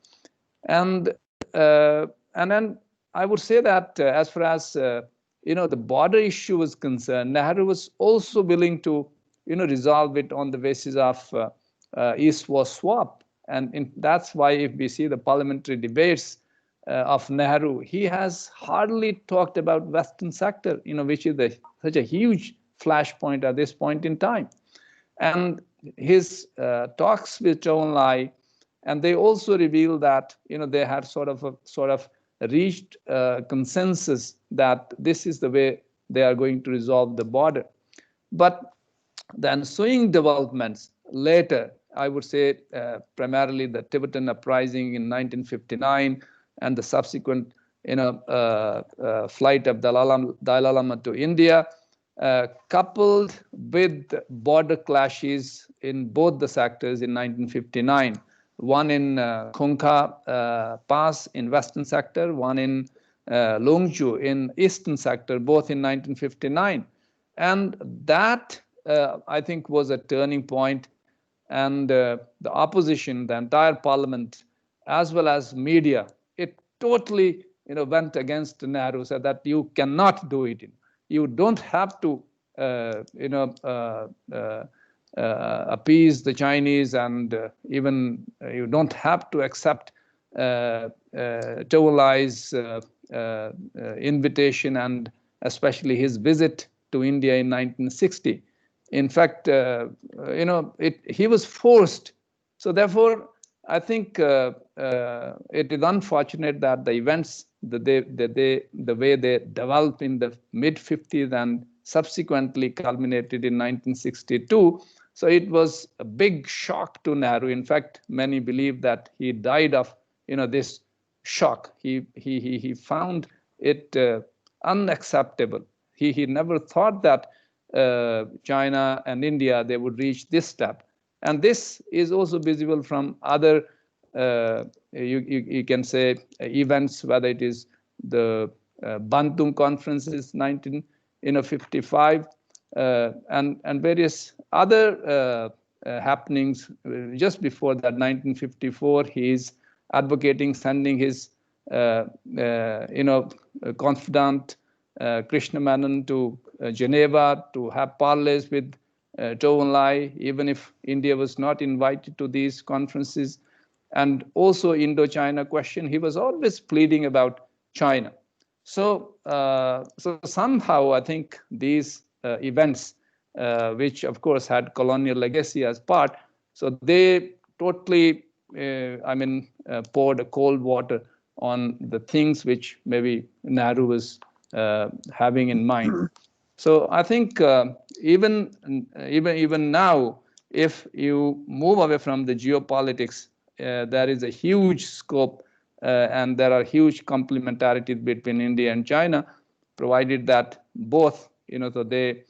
And then I would say that as far as the border issue was concerned, Nehru was also willing to resolve it on the basis of East-West swap. And that's why if we see the parliamentary debates of Nehru, he has hardly talked about Western sector, which is such a huge flashpoint at this point in time. And his talks with Zhou Enlai, and they also reveal that they had sort of reached consensus that this is the way they are going to resolve the border. But the ensuing developments later, I would say primarily the Tibetan uprising in 1959 and the subsequent flight of Dalai Lama to India, coupled with border clashes in both the sectors in 1959, one in Khonka Pass in western sector, one in Longju in eastern sector, both in 1959. And that, I think, was a turning point. And the opposition, the entire parliament, as well as media, it totally went against Nehru, said that you cannot do it. You don't have to appease the Chinese, and even you don't have to accept Zhou Enlai's invitation, and especially his visit to India in 1960. In fact, he was forced. So therefore, I think it is unfortunate that the events, the way they developed in the mid-50s and subsequently culminated in 1962. So it was a big shock to Nehru. In fact, many believe that he died of this shock. He found it unacceptable. He never thought that China and India, they would reach this step. And this is also visible from other, you can say, events, whether it is the Bantung conferences 1955, and various other happenings. Just before that, 1954, he is advocating sending his confidant Krishna Menon to Geneva to have parleys with Zhou Enlai, even if India was not invited to these conferences. And also Indo-China question, he was always pleading about China. So somehow I think these events, which of course had colonial legacy as part, so they totally, poured a cold water on the things which maybe Nehru was having in mind. So I think even now, if you move away from the geopolitics, there is a huge scope and there are huge complementarities between India and China, provided that both, so they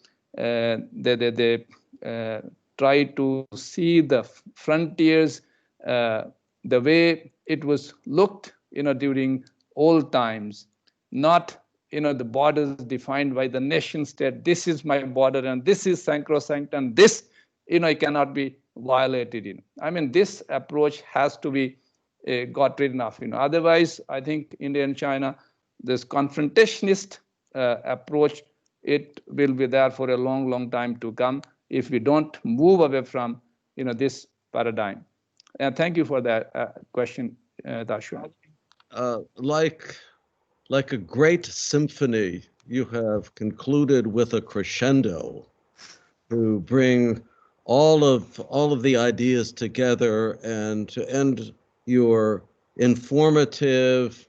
try to see the frontiers the way it was looked, during old times, not the borders defined by the nation state. This is my border and this is sacrosanct and this it cannot be violated. This approach has to be got rid of. Otherwise, I think India and China, this confrontationist approach, it will be there for a long time to come if we don't move away from this paradigm. And thank you for that question, Dashwa. Like a great symphony, you have concluded with a crescendo to bring all of the ideas together and to end your informative,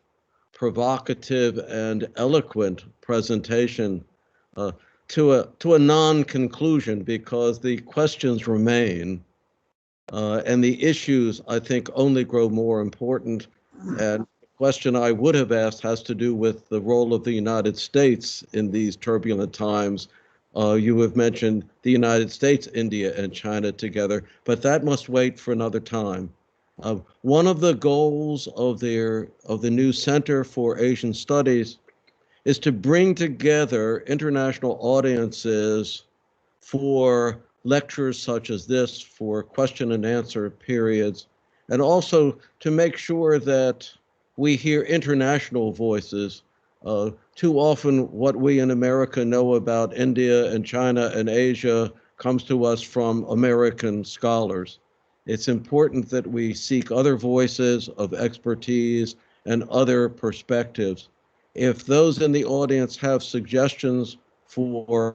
provocative, and eloquent presentation to a non-conclusion, because the questions remain and the issues, I think, only grow more important. And the question I would have asked has to do with the role of the United States in these turbulent times. You have mentioned the United States, India, and China together, but that must wait for another time. One of the goals of the new Center for Asian Studies is to bring together international audiences for lectures such as this, for question and answer periods, and also to make sure that we hear international voices. Too often what we in America know about India and China and Asia comes to us from American scholars. It's important that we seek other voices of expertise and other perspectives. If those in the audience have suggestions for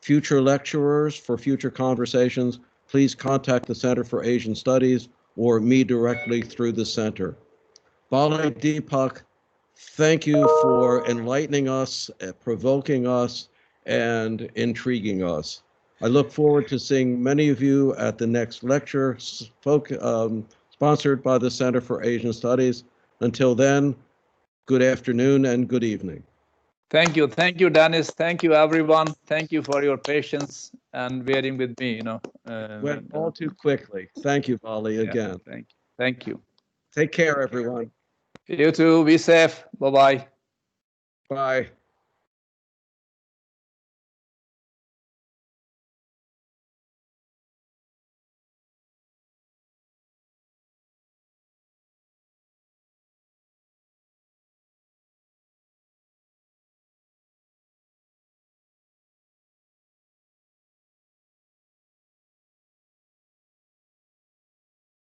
future lecturers, for future conversations, please contact the Center for Asian Studies or me directly through the center. Bali, Deepak, thank you for enlightening us, provoking us, and intriguing us. I look forward to seeing many of you at the next lecture sponsored by the Center for Asian Studies. Until then, good afternoon and good evening. Thank you, Dennis. Thank you, everyone. Thank you for your patience and bearing with me. Went all too quickly. Thank you, Bali, again. Thank you. Take care, everyone. You too. Be safe. Bye-bye. Bye.